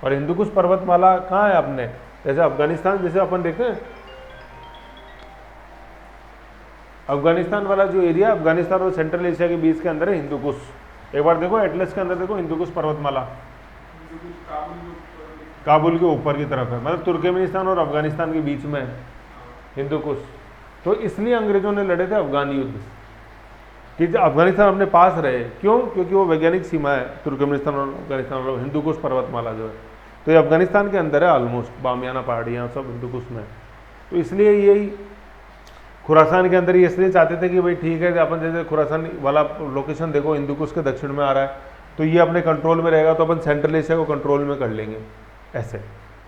और हिंदुकुश पर्वतमाला कहाँ है अपने, जैसे अफगानिस्तान, जैसे अपन देखते हैं अफगानिस्तान वाला जो एरिया, अफगानिस्तान और सेंट्रल एशिया के बीच के अंदर है हिंदुकुश। एक बार देखो एटलस के अंदर देखो, हिंदुकुश पर्वतमाला काबुल के ऊपर की तरफ है, मतलब तुर्कमेनिस्तान और अफगानिस्तान के बीच में है हिंदुकुश। तो इसलिए अंग्रेजों ने लड़े थे अफगान युद्ध कि अफगानिस्तान अपने पास रहे। क्यों? क्योंकि वो वैज्ञानिक सीमा है तुर्कमेनिस्तान और अफगानिस्तान और हिंदुकुश पर्वतमाला जो है, तो ये अफगानिस्तान के अंदर है ऑलमोस्ट, बामियाना पहाड़ियाँ सब हिंदुकुश में। तो इसलिए यही खुरासान के अंदर ही इसलिए चाहते थे कि भाई ठीक है, अपन जैसे खुरासान वाला लोकेशन देखो हिंदुकुश के दक्षिण में आ रहा है, तो ये अपने कंट्रोल में रहेगा, तो अपन सेंट्रल एशिया को कंट्रोल में कर लेंगे ऐसे।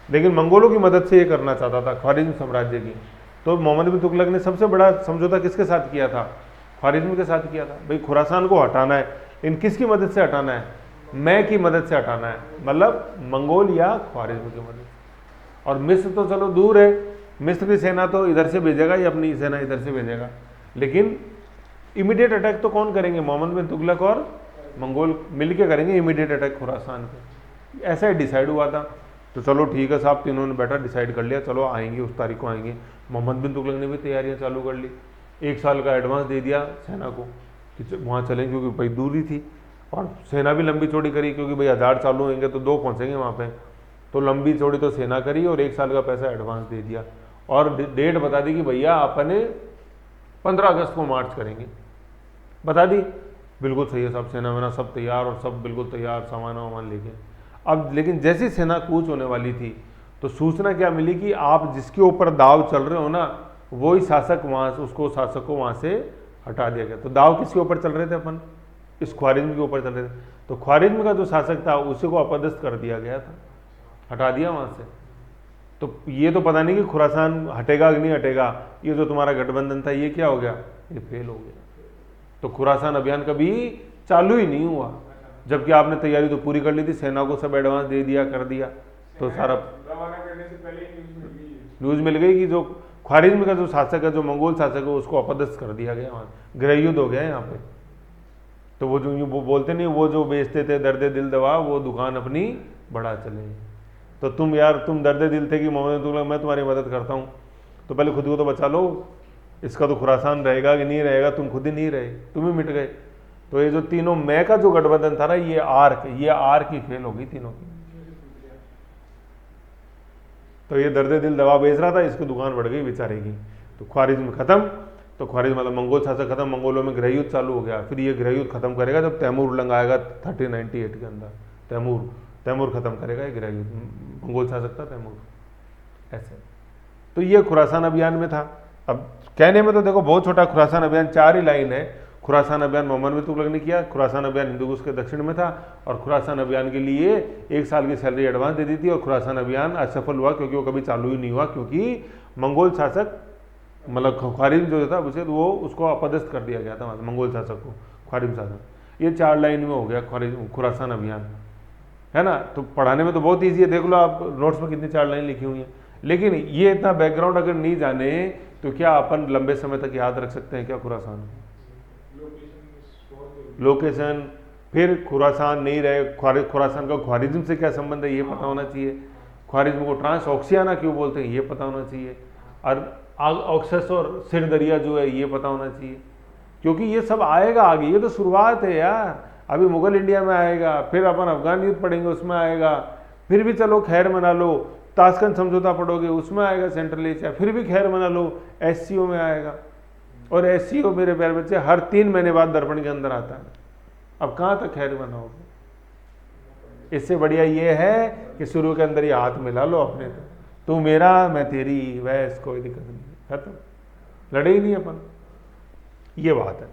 लेकिन मंगोलों की मदद से ये करना चाहता था, ख्वारिज्म साम्राज्य की। तो मोहम्मद बिन तुगलक ने सबसे बड़ा समझौता किसके साथ किया था? ख्वारिज्म के साथ किया था। भाई खुरासान को हटाना है, इन किसकी मदद से हटाना है? मैं की मदद से हटाना है, मतलब मंगोल या ख्वारिज्म की मदद से। और मिस्र तो चलो दूर है, मिस्र की सेना तो इधर से भेजेगा या अपनी सेना इधर से भेजेगा, लेकिन इमीडिएट अटैक तो कौन करेंगे? मोहम्मद बिन तुगलक और मंगोल मिलके करेंगे इमीडिएट अटैक खुरासान पे। ऐसा ही डिसाइड हुआ था। तो चलो ठीक है साहब, तीनों ने बैठा डिसाइड कर लिया, चलो आएंगे उस तारीख को आएंगे। मोहम्मद बिन तुगलक ने भी तैयारियां चालू कर ली, 1 साल का एडवांस दे दिया सेना को कि वहाँ चलें, क्योंकि भाई दूरी थी, और सेना भी लंबी चौड़ी करी, क्योंकि भाई 1000 चालू होंगे तो 2 पहुँचेंगे वहाँ पे, तो लंबी चौड़ी तो सेना करी, और 1 साल का पैसा एडवांस दे दिया, और डेट बता दी कि भैया अपने 15 अगस्त को मार्च करेंगे, बता दी। बिल्कुल सही है साहब, सेना वेना सब तैयार, और सब बिल्कुल तैयार, सामान वामान लेके। अब लेकिन जैसी सेना कूच होने वाली थी, तो सूचना क्या मिली कि आप जिसके ऊपर दाव चल रहे हो ना, वही शासक वहाँ से, उसको शासक को वहाँ से हटा दिया गया। तो दाव किसके ऊपर चल रहे थे अपन? इस ख्वारिज्म के ऊपर चल रहे थे। तो ख्वारिज्म का जो शासक था उसी को अपदस्थ कर दिया गया था, हटा दिया वहाँ से। तो ये तो पता नहीं कि खुरासान हटेगा कि नहीं हटेगा, ये जो तुम्हारा गठबंधन था ये क्या हो गया? ये फेल हो गया। तो खुरासान अभियान कभी चालू ही नहीं हुआ, जबकि आपने तैयारी तो पूरी कर ली थी, सेना को सब एडवांस दे दिया, कर दिया, तो सारा रवाना करने से पहले ही न्यूज़ मिल गई कि जो ख्वारिज्म का जो शासक है, जो मंगोल शासक है, उसको अपदस्थ कर दिया गया, वहाँ गृह युद्ध हो गया यहाँ पे। तो वो जो वो बोलते नहीं, वो जो बेचते थे दर्द दिल दवा, वो दुकान अपनी बढ़ा चले। तो तुम यार, तुम दर्द दिल थे कि मोहम्मद तुगलक मैं तुम्हारी मदद करता हूँ, तो पहले खुद को तो बचा लो, इसका तो खुरासान रहेगा कि नहीं रहेगा, तुम खुद ही नहीं रहे, तुम ही मिट गए। तो ये जो तीनों मैं का जो गठबंधन था ना, ये आर की फेल हो गई तीनों की। तो ये दर्द दिल दवा बेच रहा था, इसकी दुकान बढ़ गई बेचारे की। तो ख्वारिज्म खत्म, तो ख्वारिज्म मतलब मंगोल शासक खत्म, मंगोलों में गृह युद्ध चालू हो गया। फिर ये गृह युद्ध खत्म करेगा जब तैमूर लंग आएगा 1398 के अंदर, तैमूर खत्म करेगा ये गृह युद्ध, मंगोल शासक था तैमूर, ऐसे। तो ये खुरासान अभियान में था। अब कहने में तो देखो बहुत छोटा खुरासान अभियान, 4 ही लाइन है। खुरासान अभियान मोहम्मद बिन तुगलक ने किया, खुरासान अभियान हिंदुकुश के दक्षिण में था, और खुरासान अभियान के लिए 1 साल की सैलरी एडवांस दे दी थी। और खुरासान अभियान असफल हुआ क्योंकि वो कभी चालू ही नहीं हुआ, क्योंकि मंगोल शासक मतलब ख्वारिज्म जो था उसे, वो उसको अपदस्थ कर दिया गया था मंगोल शासक को, ख्वारिज्म शासक। ये 4 लाइन में हो गया खुरासान अभियान, है ना। तो पढ़ाने में तो बहुत ईजी है, देख लो आप नोट्स में कितनी 4 लाइन लिखी हुई हैं। लेकिन ये इतना बैकग्राउंड अगर नहीं जाने तो क्या अपन लंबे समय तक याद रख सकते हैं क्या खुरासान? लोकेशन, फिर खुरासान नहीं रहे, खुरासान का ख्वारिज्म से क्या संबंध है ये पता होना चाहिए, ख्वारिज्म को ट्रांस ऑक्सियाना क्यों बोलते हैं ये पता होना चाहिए, और ऑक्सस और सिर दरिया जो है ये पता होना चाहिए, क्योंकि ये सब आएगा आगे। ये तो शुरुआत है यार, अभी मुगल इंडिया में आएगा, फिर अपन अफगान युद्ध पढ़ेंगे उसमें आएगा, फिर भी चलो खैर मना लो, ताशकंद समझौता पढ़ोगे उसमें आएगा सेंट्रल एशिया, फिर भी खैर मना लो, SCO में आएगा। और SCO मेरे प्यारे बच्चे हर 3 महीने बाद दर्पण के अंदर आता है। अब कहाँ तक खैर मनाओगे? इससे बढ़िया ये है कि शुरू के अंदर ये हाथ मिला लो अपने, तो तू मेरा मैं तेरी, वैस कोई दिक्कत नहीं, खत्म, लड़े ही नहीं अपन, ये बात है।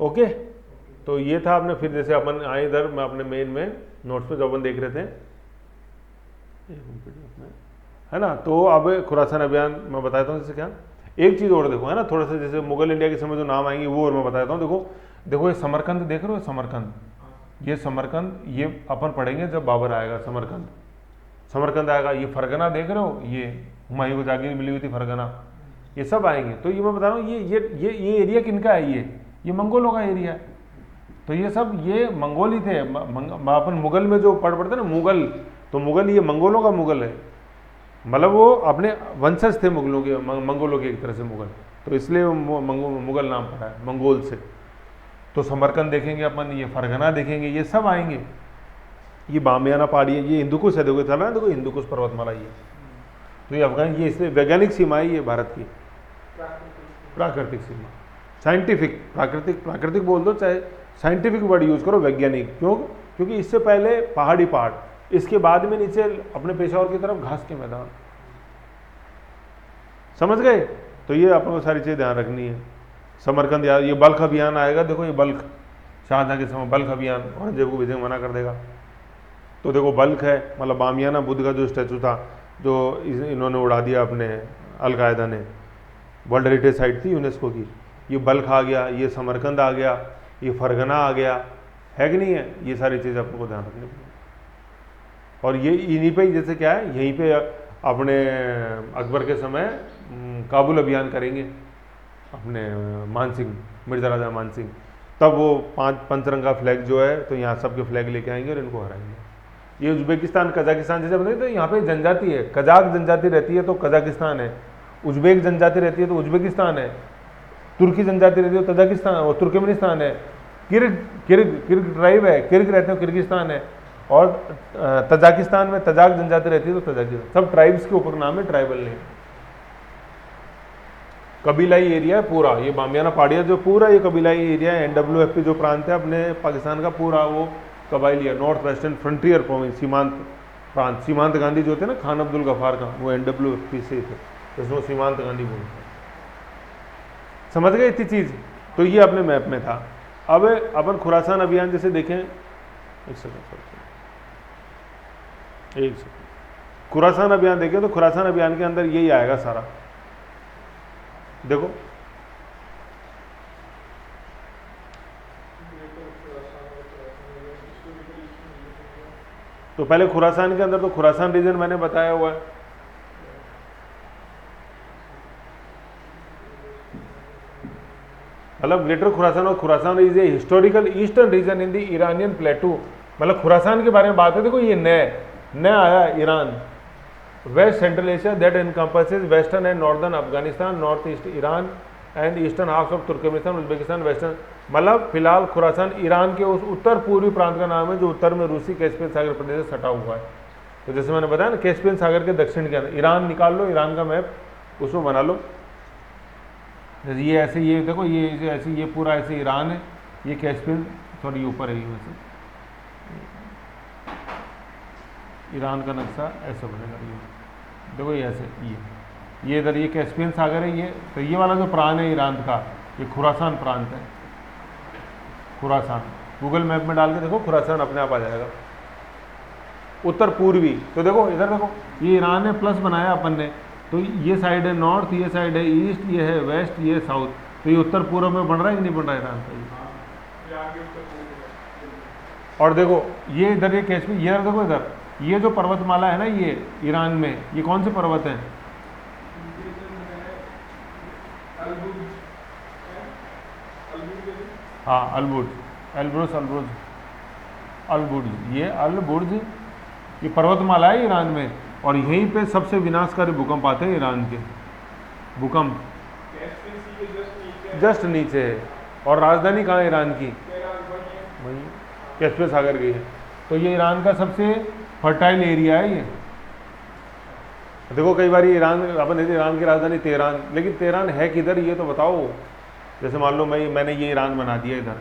ओके, तो ये था आपने, फिर जैसे अपन आए इधर, मैं अपने मेन में नोट्स पे जो अपन देख रहे थे, है ना। तो अब खुरासान अभियान मैं बताता हूँ जैसे क्या, एक चीज़ और देखो, है ना, थोड़ा सा जैसे मुगल इंडिया के समय जो नाम आएंगे वो और मैं बताता हूँ। देखो देखो ये समरकंद देख रहे हो, समरकंद, ये समरकंद, ये अपन पढ़ेंगे जब बाबर आएगा, समरकंद, समरकंद आएगा। ये फरगना देख रहे हो, ये हुमायूं को जागीर मिली हुई थी फरगना, ये सब आएंगे। तो ये मैं बता रहा हूँ, ये एरिया किनका है, ये मंगोलों का एरिया है। तो ये सब ये मंगोल ही थे। अपन मुगल में जो पढ़ पढ़ते ना मुगल, तो मुगल ये मंगोलों का मुगल है, मतलब वो अपने वंशज थे मुगलों के, मंगोलों के एक तरह से मुगल, तो इसलिए मुगल नाम पड़ा है मंगोल से। तो समरकंद देखेंगे अपन, ये फरगना देखेंगे, ये सब आएंगे। ये बामियाना पहाड़ी है, ये हिंदुकुश है, देखो था ना, देखो हिंदुकुश पर्वतमाला ये, तो ये अफगान, ये इसलिए वैज्ञानिक सीमा है ये भारत की, प्राकृतिक सीमा, साइंटिफिक, प्राकृतिक बोल दो, चाहे साइंटिफिक वर्ड यूज करो, वैज्ञानिक। क्यों? क्योंकि इससे पहले पहाड़ी पहाड़, इसके बाद में नीचे अपने पेशावर की तरफ घास के मैदान, समझ गए। तो ये अपन को सारी चीज़ें ध्यान रखनी है। समरकंद याद, ये बल्ख अभियान आएगा, देखो ये बल्ख, शाहजहां के समय बल्ख अभियान, औरंगजेब को भेजने मना कर देगा। तो देखो बल्ख है, मतलब बामियाना बुद्ध का जो स्टैचू था, जो इन्होंने उड़ा दिया अपने अलकायदा ने, वर्ल्ड हेरिटेज साइट थी यूनेस्को की, ये बल्ख आ गया, ये समरकंद आ गया, ये फरगना आ गया, है कि नहीं है। ये सारी चीज़ें आपको ध्यान रखनी पड़ेगी। और ये इन्हीं पे जैसे क्या है, यहीं पे अपने अकबर के समय काबुल अभियान करेंगे अपने मानसिंह, मिर्जा राजा मानसिंह, तब वो पंचरंगा फ्लैग जो है, तो यहाँ सबके फ्लैग लेके आएंगे और इनको हराएंगे। ये उज्बेकिस्तान कजाकिस्तान जैसे बताइए, तो यहाँ पे जनजाति है, कजाक जनजाति रहती है तो कजाकिस्तान है, उज्बेक जनजाति रहती है तो उज्बेकिस्तान है, तुर्की जनजाति रहती है तो तजाकिस्तान और तुर्कमेनिस्तान है, किर्ग ट्राइब है, किर्ग रहते हैं किर्गिस्तान है, और तजाकिस्तान में तजाक जनजाति रहती है तो तजाकिस्तान। सब ट्राइब्स के ऊपर नाम है, ट्राइबल नेम, कबीलाई एरिया है पूरा। ये बामियाना पहाड़िया जो पूरा ये कबीलाई एरिया है, NWFP जो प्रांत है अपने पाकिस्तान का पूरा, वो कबाइली है, नॉर्थ वेस्टर्न फ्रंटियर प्रोविंस, सीमांत प्रांत। सीमांत गांधी जो थे ना खान अब्दुल गफ्फार का, वो NWFP से थे, तो उसको सीमांत गांधी बोलते हैं। समझ गए इतनी चीज़। तो ये अपने मैप में था। अब अपन खुरासान अभियान जैसे देखें, एक सेकंड, खुरासान अभियान देखें, तो खुरासान अभियान के अंदर यही आएगा सारा। देखो तो पहले खुरासान के अंदर, तो खुरासान रीजन मैंने बताया हुआ है, मतलब ग्रेटर खुरासान, और Khorasan is a historical eastern region in the Iranian प्लेटू। मतलब खुरासान के बारे में बात है। देखो ये नया आया Iran, west central Asia that encompasses western and northern Afghanistan, north east Iran and eastern half of Turkmenistan, Uzbekistan, western. मतलब फिलहाल खुरासान ईरान के उस उत्तर पूर्वी प्रांत का नाम है जो उत्तर में रूसी कैस्पियन सागर प्रदेश से सटा हुआ है। तो जैसे मैंने बताया ना, कैस्पियन सागर के दक्षिण के अंदर ईरान निकाल लो, ईरान का मैप उसमें बना लो। ये ऐसे, ये देखो ये ऐसे, ये पूरा ऐसे ईरान है, ये कैस्पियन थोड़ी ऊपर है, वैसे ईरान का नक्शा ऐसा बनेगा। ये देखो ये ऐसे, ये इधर ये कैस्पियन सागर है, ये तो ये वाला जो प्रांत है ईरान का, ये खुरासान प्रांत है। खुरासान गूगल मैप में डाल के देखो, खुरासान अपने आप आ जाएगा। उत्तर पूर्वी, तो देखो इधर देखो, ये ईरान है, प्लस बनाया अपन ने, तो ये साइड है नॉर्थ, ये साइड है ईस्ट, ये है वेस्ट, ये साउथ। तो ये उत्तर पूर्व में बन रहा है कि नहीं बन रहा है ईरान का ये। और देखो ये इधर ये कैश्मीर, ये देखो इधर ये जो पर्वतमाला है ना, ये ईरान में, ये कौन से पर्वत हैं? हाँ अलबुर्ज, ये अलबुर्ज, ये पर्वतमाला है ईरान में। और यहीं पे सबसे विनाशकारी भूकंप आते हैं ईरान के, भूकंप जस्ट नीचे है। और राजधानी कहाँ है ईरान की? वहीं कैस्पियन सागर की है। तो ये ईरान का सबसे फर्टाइल एरिया है ये। देखो कई बार ईरान, अपन ईरान की राजधानी तेहरान, लेकिन तेहरान है किधर ये तो बताओ। जैसे मान लो मैंने ये ईरान बना दिया इधर,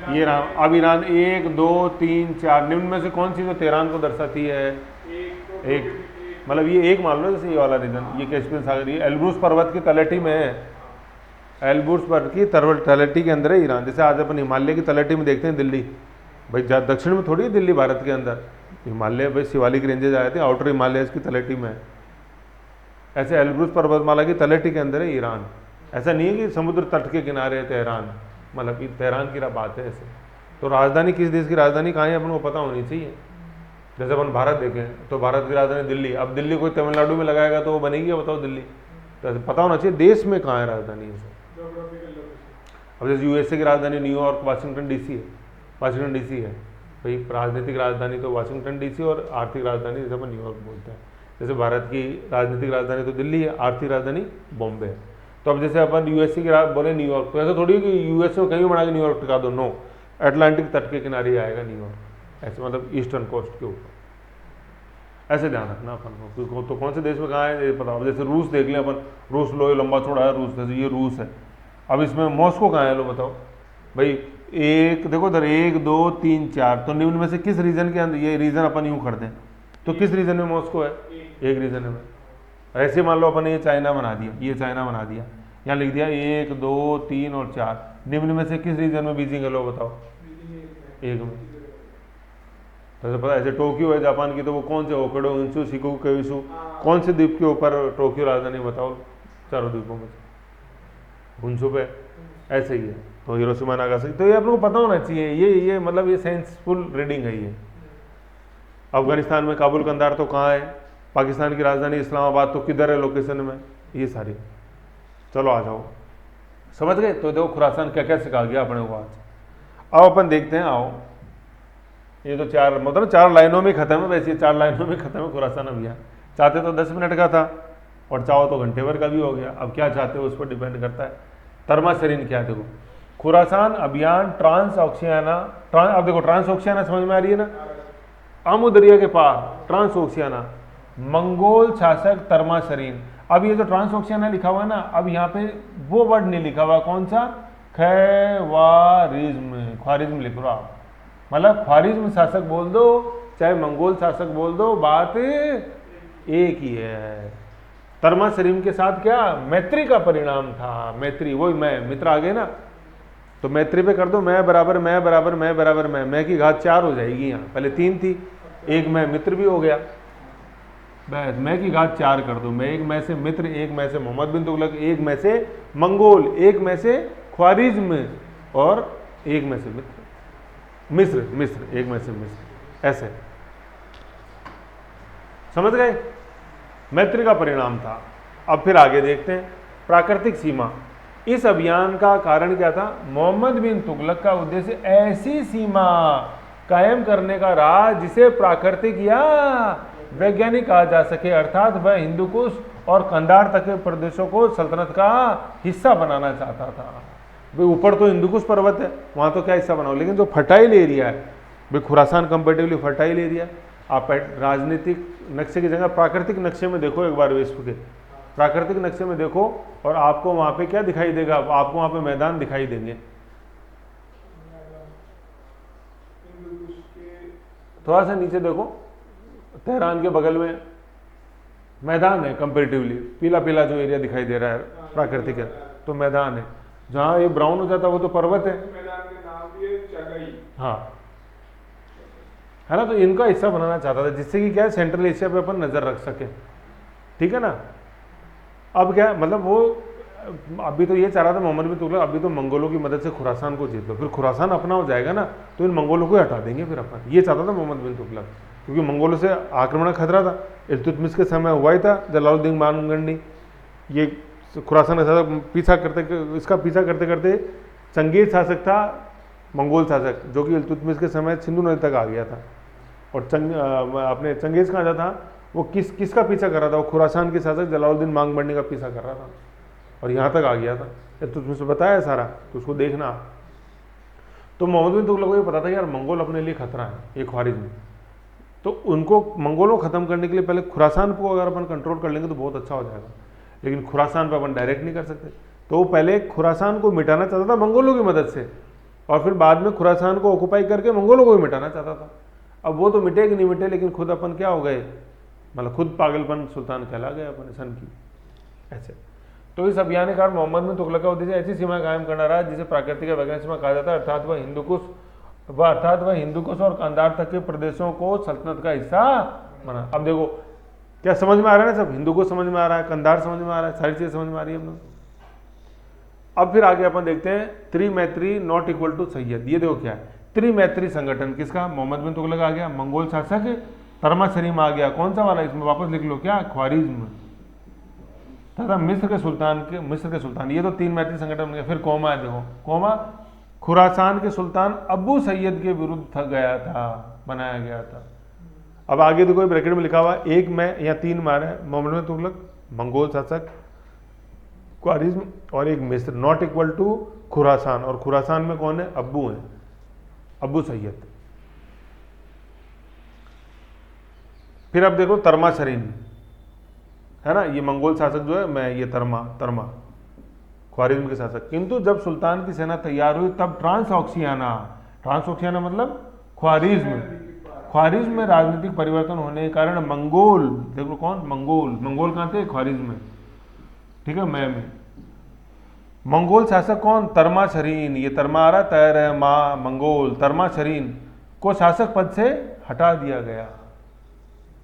ये रहा। अब ईरान 1 2 3 4 निम्न में से कौन सी जो तेहरान को दर्शाती है? एक, मतलब ये एक मान लो, जैसे ये वाला रीजन, ये कैस्पियन सागर, ये एल्ब्रूस पर्वत की तलहटी में है, एल्ब्रूस पर्वत की तलहटी के अंदर है ईरान। जैसे आज अपन हिमालय की तलहटी में देखते हैं दिल्ली, भाई दक्षिण में थोड़ी है दिल्ली भारत के अंदर, हिमालय भाई शिवालिक रेंजेज आए थे, आउटर हिमालय की तलहटी में है। ऐसे एल्ब्रूस पर्वतमाला की तलहटी के अंदर है ईरान। ऐसा नहीं है कि समुद्र तट के किनारे है तेहरान, मतलब कि तेहरान की बात है ऐसे। तो राजधानी किस देश की राजधानी कहाँ है अपन को पता होनी चाहिए। जैसे अपन भारत देखें तो भारत की राजधानी दिल्ली, अब दिल्ली कोई तमिलनाडु में लगाएगा तो वो बनेगी, बताओ दिल्ली, तो पता होना चाहिए देश में कहाँ है राजधानी ऐसे। अब जैसे यूएसए की राजधानी न्यूयॉर्क, वाशिंगटन डीसी है, वाशिंगटन डीसी है भाई, राजनीतिक राजधानी तो वाशिंगटन डीसी और आर्थिक राजधानी जैसे अपन न्यूयॉर्क बोलते हैं। जैसे भारत की राजनीतिक राजधानी तो दिल्ली है, आर्थिक राजधानी बॉम्बे है। तो अब जैसे अपन यूएसए की बोले न्यूयॉर्क, तो ऐसा थोड़ी कि यूएसए में कहीं भी बना के न्यूयॉर्क टिका दो, नो, अटलांटिक तट के किनारे आएगा न्यूयॉर्क, ऐसे मतलब ईस्टर्न कोस्ट के ऊपर। ऐसे ध्यान रखना अपन को। तो कौन से देश में कहाँ है ये पता। अब जैसे रूस देख लें अपन, रूस लो लंबा चौड़ा है रूस, जैसे ये रूस है। अब इसमें मॉस्को कहाँ है लो बताओ भाई। एक देखो इधर 1 2 3 4, तो निम्न में से किस रीजन के अंदर, ये रीजन अपन यूँ कर दें तो किस रीजन में मॉस्को है? एक रीजन में। ऐसे मान लो अपन ने ये चाइना बना दिया, ये चाइना बना दिया, यहाँ लिख दिया 1 2 3 और 4, निम्न में से किस रीजन में बीजिंग है लो बताओ? एक में। तो पता है ऐसे टोक्यो है जापान की, तो वो कौन से होकड़ो इंसू शिकोकू क्यूशू, कौन से द्वीप के ऊपर टोक्यो राजधानी बताओ? चारों द्वीपों में हुंसू पे। ऐसे ही है तो हिरोशिमा नागासाकी। तो ये आप लोगों को पता होना चाहिए, ये मतलब ये सेंसफुल रीडिंग है ये। अफगानिस्तान में काबुल कंदार तो कहाँ है? पाकिस्तान की राजधानी इस्लामाबाद तो किधर है लोकेशन में? ये सारी। चलो आ जाओ, समझ गए। तो देखो खुरासान क्या क्या सिखा गया अपने को आज। अब अपन देखते हैं, आओ ये तो 4 मतलब 4 लाइनों में खत्म है, वैसे 4 लाइनों में खत्म है खुरासान अभियान। चाहते तो 10 मिनट का था और चाहो तो घंटे भर का भी हो गया, अब क्या चाहते हो उस पर डिपेंड करता है। तर्माशरीन क्या देखो, खुरासान अभियान ट्रांस ओशियाना, अब देखो ट्रांस ओशियाना समझ में आ रही है ना, आमू दरिया के पार ट्रांस ओशियाना, मंगोल शासक तर्माशरीन। अब ये जो ट्रांस ओशियाना लिखा हुआ है ना, अब यहाँ पे वो वर्ड नहीं लिखा हुआ, कौन सा? ख्वारिज्म, ख्वारिज्म लिख लो आप, मतलब ख्वारिज्म शासक बोल दो चाहे मंगोल शासक बोल दो, बात एक ही है। तर्माशरीन के साथ क्या मैत्री का परिणाम था, मैत्री, वही मैं, मित्र आ गए ना, तो मैत्री पे कर दो मैं बराबर मैं बराबर मैं बराबर मैं की घात 4 हो जाएगी। यहाँ पहले 3 थी, एक मैं मित्र भी हो गया, बस मैं की घात 4 कर दो। मैं एक मैं से मित्र, एक मैं से मोहम्मद बिन तुगलक, एक मैं से मंगोल, एक मैं से ख्वारिज्म और एक में से मिस्र, एक में से मिस्र, ऐसे समझ गए। मैत्री का परिणाम था। अब फिर आगे देखते हैं प्राकृतिक सीमा। इस अभियान का कारण क्या था? मोहम्मद बिन तुगलक का उद्देश्य ऐसी सीमा कायम करने का रहा जिसे प्राकृतिक या वैज्ञानिक कहा जा सके, अर्थात वह हिंदू कुश और कंधार तक के प्रदेशों को सल्तनत का हिस्सा बनाना चाहता था। भाई ऊपर तो हिंदू कुश पर्वत है, वहाँ तो क्या हिस्सा बनाओ, लेकिन जो फर्टाइल एरिया है भाई, खुरासान कंपेरेटिवली फर्टाइल एरिया। आप राजनीतिक नक्शे की जगह प्राकृतिक नक्शे में देखो एक बार, विश्व के प्राकृतिक नक्शे में देखो और आपको वहाँ पे क्या दिखाई देगा? आपको वहाँ पे मैदान दिखाई देंगे। थोड़ा सा नीचे देखो, तेहरान के बगल में मैदान है कंपेरेटिवली, पीला पीला जो एरिया दिखाई दे रहा है प्राकृतिक है, तो मैदान है। जहाँ ये ब्राउन हो जाता है वो तो पर्वत है, मैदान के नाम भी है चगाई। हाँ है ना। तो इनका हिस्सा बनाना चाहता था, जिससे कि क्या है सेंट्रल एशिया पे अपन नजर रख सके, ठीक है ना। अब क्या मतलब वो अभी तो ये चाह रहा था मोहम्मद बिन तुगलक, अभी तो मंगोलों की मदद से खुरासान को जीत लो, फिर खुरासान अपना हो जाएगा ना, तो इन मंगोलों को हटा देंगे फिर अपन, ये चाहता था मोहम्मद बिन तुगलक, क्योंकि मंगोलों से आक्रमण का खतरा था। इल्तुतमिश के समय हुआ ही था, जलालुद्दीन बानगंडी ये खुरासान का शासक पीछा करते, इसका पीछा करते करते चंगेज शासक था, मंगोल शासक, जो कि इल्तुतमिश के समय सिंधु नदी तक आ गया था। और अपने चंगेज कहाँ जाता था, वो किसका पीछा कर रहा था? वो खुरासान के शासक जलालुद्दीन बानगंडी का पीछा कर रहा था और यहाँ तक आ गया था। इल्तुतमिश से बताया सारा, तो उसको देखना। तो मोहम्मद बिन तुगलक को ये पता था यार मंगोल अपने लिए खतरा है, ये ख्वारिज्म, तो उनको मंगोलों को खत्म करने के लिए पहले खुरासान को अगर अपन कंट्रोल कर लेंगे तो बहुत अच्छा हो जाएगा, लेकिन खुरासान पर अपन डायरेक्ट नहीं कर सकते। तो वो पहले खुरासान को मिटाना चाहता था मंगोलों की मदद से, और फिर बाद में खुरासान को ऑक्युपाई करके मंगोलों को भी मिटाना चाहता था। अब वो तो मिटे कि नहीं मिटे, लेकिन खुद अपन क्या हो गए, मतलब खुद पागलपन सुल्तान कहला गए अपन सन की। ऐसे तो इस अभियान के कारण मोहम्मद बिन तुगलक का उद्देश्य ऐसी सीमा कायम करना रहा जिसे प्राकृतिक या वैज्ञानिक सीमा कहा जाता है, अर्थात वह हिंदुकुश और कंधार तक के प्रदेशों को सल्तनत का हिस्सा बना। अब देखो क्या समझ में आ रहा है ना, सब हिंदुकुश समझ में आ रहा है, कंधार समझ में आ रहा है, सारी चीजें समझ में आ रही है हम लोग। अब फिर आगे अपन देखते हैं त्रिमैत्री नॉट इक्वल टू सैयद। ये देखो क्या है, त्रिमैत्री संगठन किसका, मोहम्मद बिन तुगलक आ गया, मंगोल शासक तरमाशरीम आ गया, कौन सा वाला, इसमें वापस लिख लो क्या, ख्वारिज्म, तथा मिस्र के सुल्तान, ये तो तीन मैत्री संगठन बन गया। फिर कोमा है, देखो कोमा खुरासान के सुल्तान अबू सैयद के विरुद्ध गया था, बनाया गया था। अब आगे देखो ब्रैकेट में लिखा हुआ एक में या तीन मार है, मोहम्मद बिन तुगलक मंगोल शासक, ख्वारिज्म और एक मिस्र, नॉट इक्वल टू खुरासान, और खुरासान में कौन है, अब्बू है, अबू सैयद। फिर अब देखो तरमाशरीन है ना, ये मंगोल शासक जो है, मैं ये तरमा ख्वारिज्म के शासक। किंतु जब सुल्तान की सेना तैयार हुई तब ट्रांसओक्सियाना मतलब ख्वारिज्म में राजनीतिक परिवर्तन होने के कारण मंगोल, देखो कौन, मंगोल कहाँ थे, ख्वारिज्म में, ठीक है, में मंगोल शासक कौन, तरमाशरीन, ये तरमा आ रहा तैर माँ मंगोल, तरमाशरीन को शासक पद से हटा दिया गया।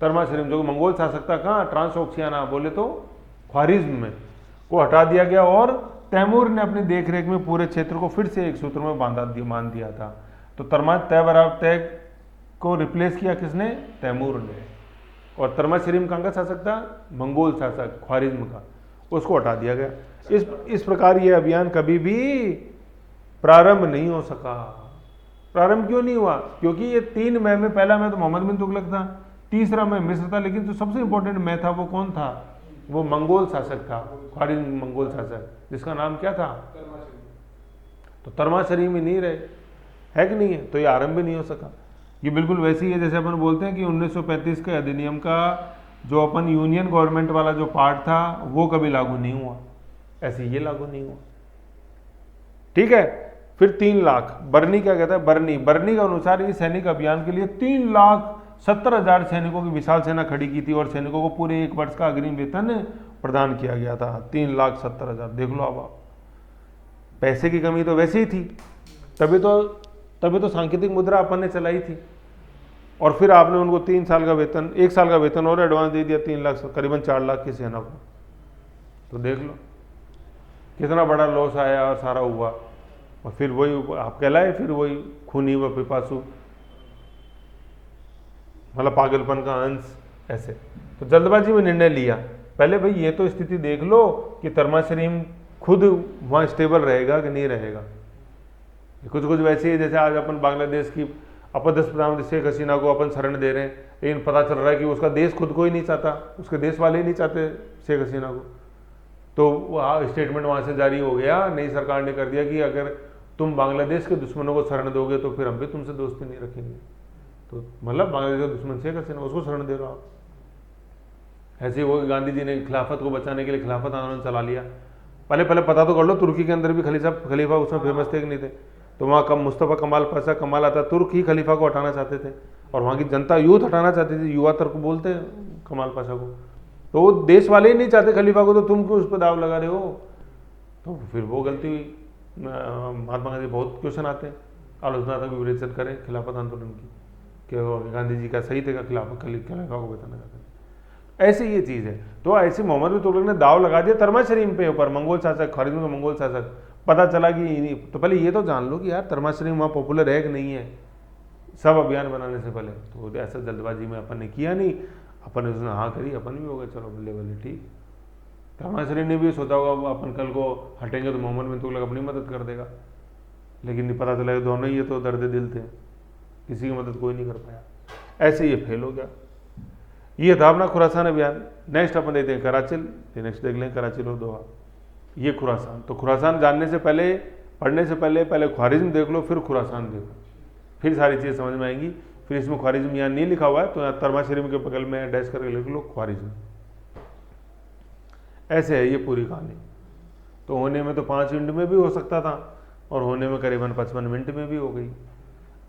तरमाशरीन जो मंगोल शासक था कहाँ, ट्रांसओक्सियाना बोले तो ख्वारिज्म में, को हटा दिया गया, और तैमूर ने अपनी देखरेख में पूरे क्षेत्र को फिर से एक सूत्र में बांध दिया था। तो तय को रिप्लेस किया किसने, तैमूर ने, और तरमाशरीन कहाँ का शासक था, मंगोल शासक ख्वारिज्म का, उसको हटा दिया गया। इस प्रकार ये अभियान कभी भी प्रारंभ नहीं हो सका। प्रारंभ क्यों नहीं हुआ, क्योंकि ये 3 मई में, पहला मैं तो मोहम्मद बिन तुगलक था, तीसरा मैं मिस्र था, लेकिन जो सबसे इंपॉर्टेंट मैं था वो कौन था, वो मंगोल शासक था, ख्वारिज्म मंगोल शासक, जिसका नाम क्या था, तो तरमाशरीन में नहीं रहे, है कि नहीं है, तो ये आरंभ भी नहीं हो सका। ये बिल्कुल वैसे ही है जैसे अपन बोलते हैं कि 1935 के अधिनियम का जो अपन यूनियन गवर्नमेंट वाला जो पार्ट था वो कभी लागू नहीं हुआ, ऐसे ये लागू नहीं हुआ, ठीक है। फिर 3 लाख, बर्नी क्या कहता है, बर्नी के अनुसार इस सैनिक अभियान के लिए 3,70,000 सैनिकों की विशाल सेना खड़ी की थी, और सैनिकों को पूरे 1 वर्ष का अग्रिम वेतन प्रदान किया गया था। 3,70,000, देख लो। अब आप पैसे की कमी तो वैसे ही थी, तभी तो सांकेतिक मुद्रा अपन ने चलाई थी, और फिर आपने उनको 3 साल का वेतन, 1 साल का वेतन और एडवांस दे दिया, 3 लाख, करीबन 4 लाख की सेना को। तो देख लो कितना बड़ा लॉस आया और सारा हुआ, और फिर वही आप कहलाए, फिर वही खूनी व पिपासु, मतलब पागलपन का अंश। ऐसे तो जल्दबाजी में निर्णय लिया, पहले भाई ये तो स्थिति देख लो कि तरमाशरीन खुद वहाँ स्टेबल रहेगा कि नहीं रहेगा। कुछ वैसे ही जैसे आज अपन बांग्लादेश की अपदस्थ प्रधानमंत्री शेख हसीना को अपन शरण दे रहे हैं, लेकिन पता चल रहा है कि उसका देश खुद को ही नहीं चाहता, उसके देश वाले ही नहीं चाहते शेख हसीना को। तो स्टेटमेंट वहाँ से जारी हो गया, नई सरकार ने कर दिया कि अगर तुम बांग्लादेश के दुश्मनों को शरण दोगे तो फिर हम भी तुमसे दोस्ती नहीं रखेंगे। तो मतलब बांग्लादेश का दुश्मन शेख हसीना, उसको शरण दे रहा हो। ऐसे ही वो गांधी जी ने खिलाफत को बचाने के लिए खिलाफत आंदोलन चला लिया। पहले पता तो कर लो, तुर्की के अंदर भी खलीफा उसमें फेमस थे कि नहीं थे। तो वहाँ मुस्तफ़ा कमाल पाशा कमाल आता, तुर्क ही खलीफा को हटाना चाहते थे, और वहाँ की जनता यूथ हटाना चाहती थी, युवा तुर्क बोलते कमाल पाशा को। तो वो देश वाले ही नहीं चाहते खलीफा को, तो तुम क्यों उस पर दाव लगा रहे हो। तो फिर वो गलती हुई। महात्मा गांधी बहुत क्वेश्चन आते हैं, आलोचना तक विवेचन करें खिलाफत आंदोलन की, कि गांधी जी का सही थे का खिलाफा को बताना चाहते हैं। ऐसे ये चीज़ है। तो ऐसे मोहम्मद बिन तुगलक ने दाव लगा दिया तरमाशरीन पे ऊपर, मंगोल शासक, ख्वारिज्म का मंगोल शासक। पता चला कि तो पहले ये तो जान लो कि यार तरमाशरीन वहाँ पॉपुलर है कि नहीं है, सब अभियान बनाने से पहले। तो ऐसा जल्दबाजी में अपन ने किया नहीं, अपन ने उसने हाँ करी, अपन भी हो गए चलो बल्ले बल्ले ठीक। तरमाशरीन ने भी सोचा होगा अपन कल को हटेंगे तो मोहम्मद बिन तुगलक अपनी मदद कर देगा, लेकिन पता चला दोनों ही ये तो दर्द दिल थे, किसी की मदद कोई नहीं कर पाया। ऐसे ये फेल हो गया। ये था अपना खुरासान अभियान। नेक्स्ट अपन देखते हैं कराचिल, नेक्स्ट देख लें कराचिल और दोहा। ये खुरासान, तो खुरासान जानने से पहले, पढ़ने से पहले ख्वारिज्म देख लो, फिर खुरासान देखो, फिर सारी चीज़ समझ में आएंगी। फिर इसमें ख्वारिज्म यहाँ नहीं लिखा हुआ है तो यहाँ तरमाशरीन के बगल में डैश करके लिख लो ख्वारिज्म। ऐसे है ये पूरी कहानी। तो होने में तो 5 मिनट में भी हो सकता था, और होने में करीबन 55 मिनट में भी हो गई।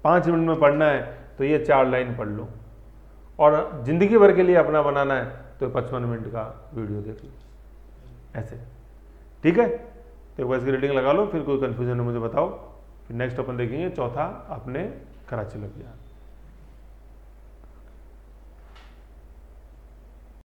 5 मिनट में पढ़ना है तो ये 4 लाइन पढ़ लो, और ज़िंदगी भर के लिए अपना बनाना है तो 55 मिनट का वीडियो देख लो, ऐसे। ठीक है, तो एक बार इसकी रीडिंग लगा लो, फिर कोई कन्फ्यूजन है मुझे बताओ। फिर नेक्स्ट अपन देखेंगे चौथा अपने कराची लग गया।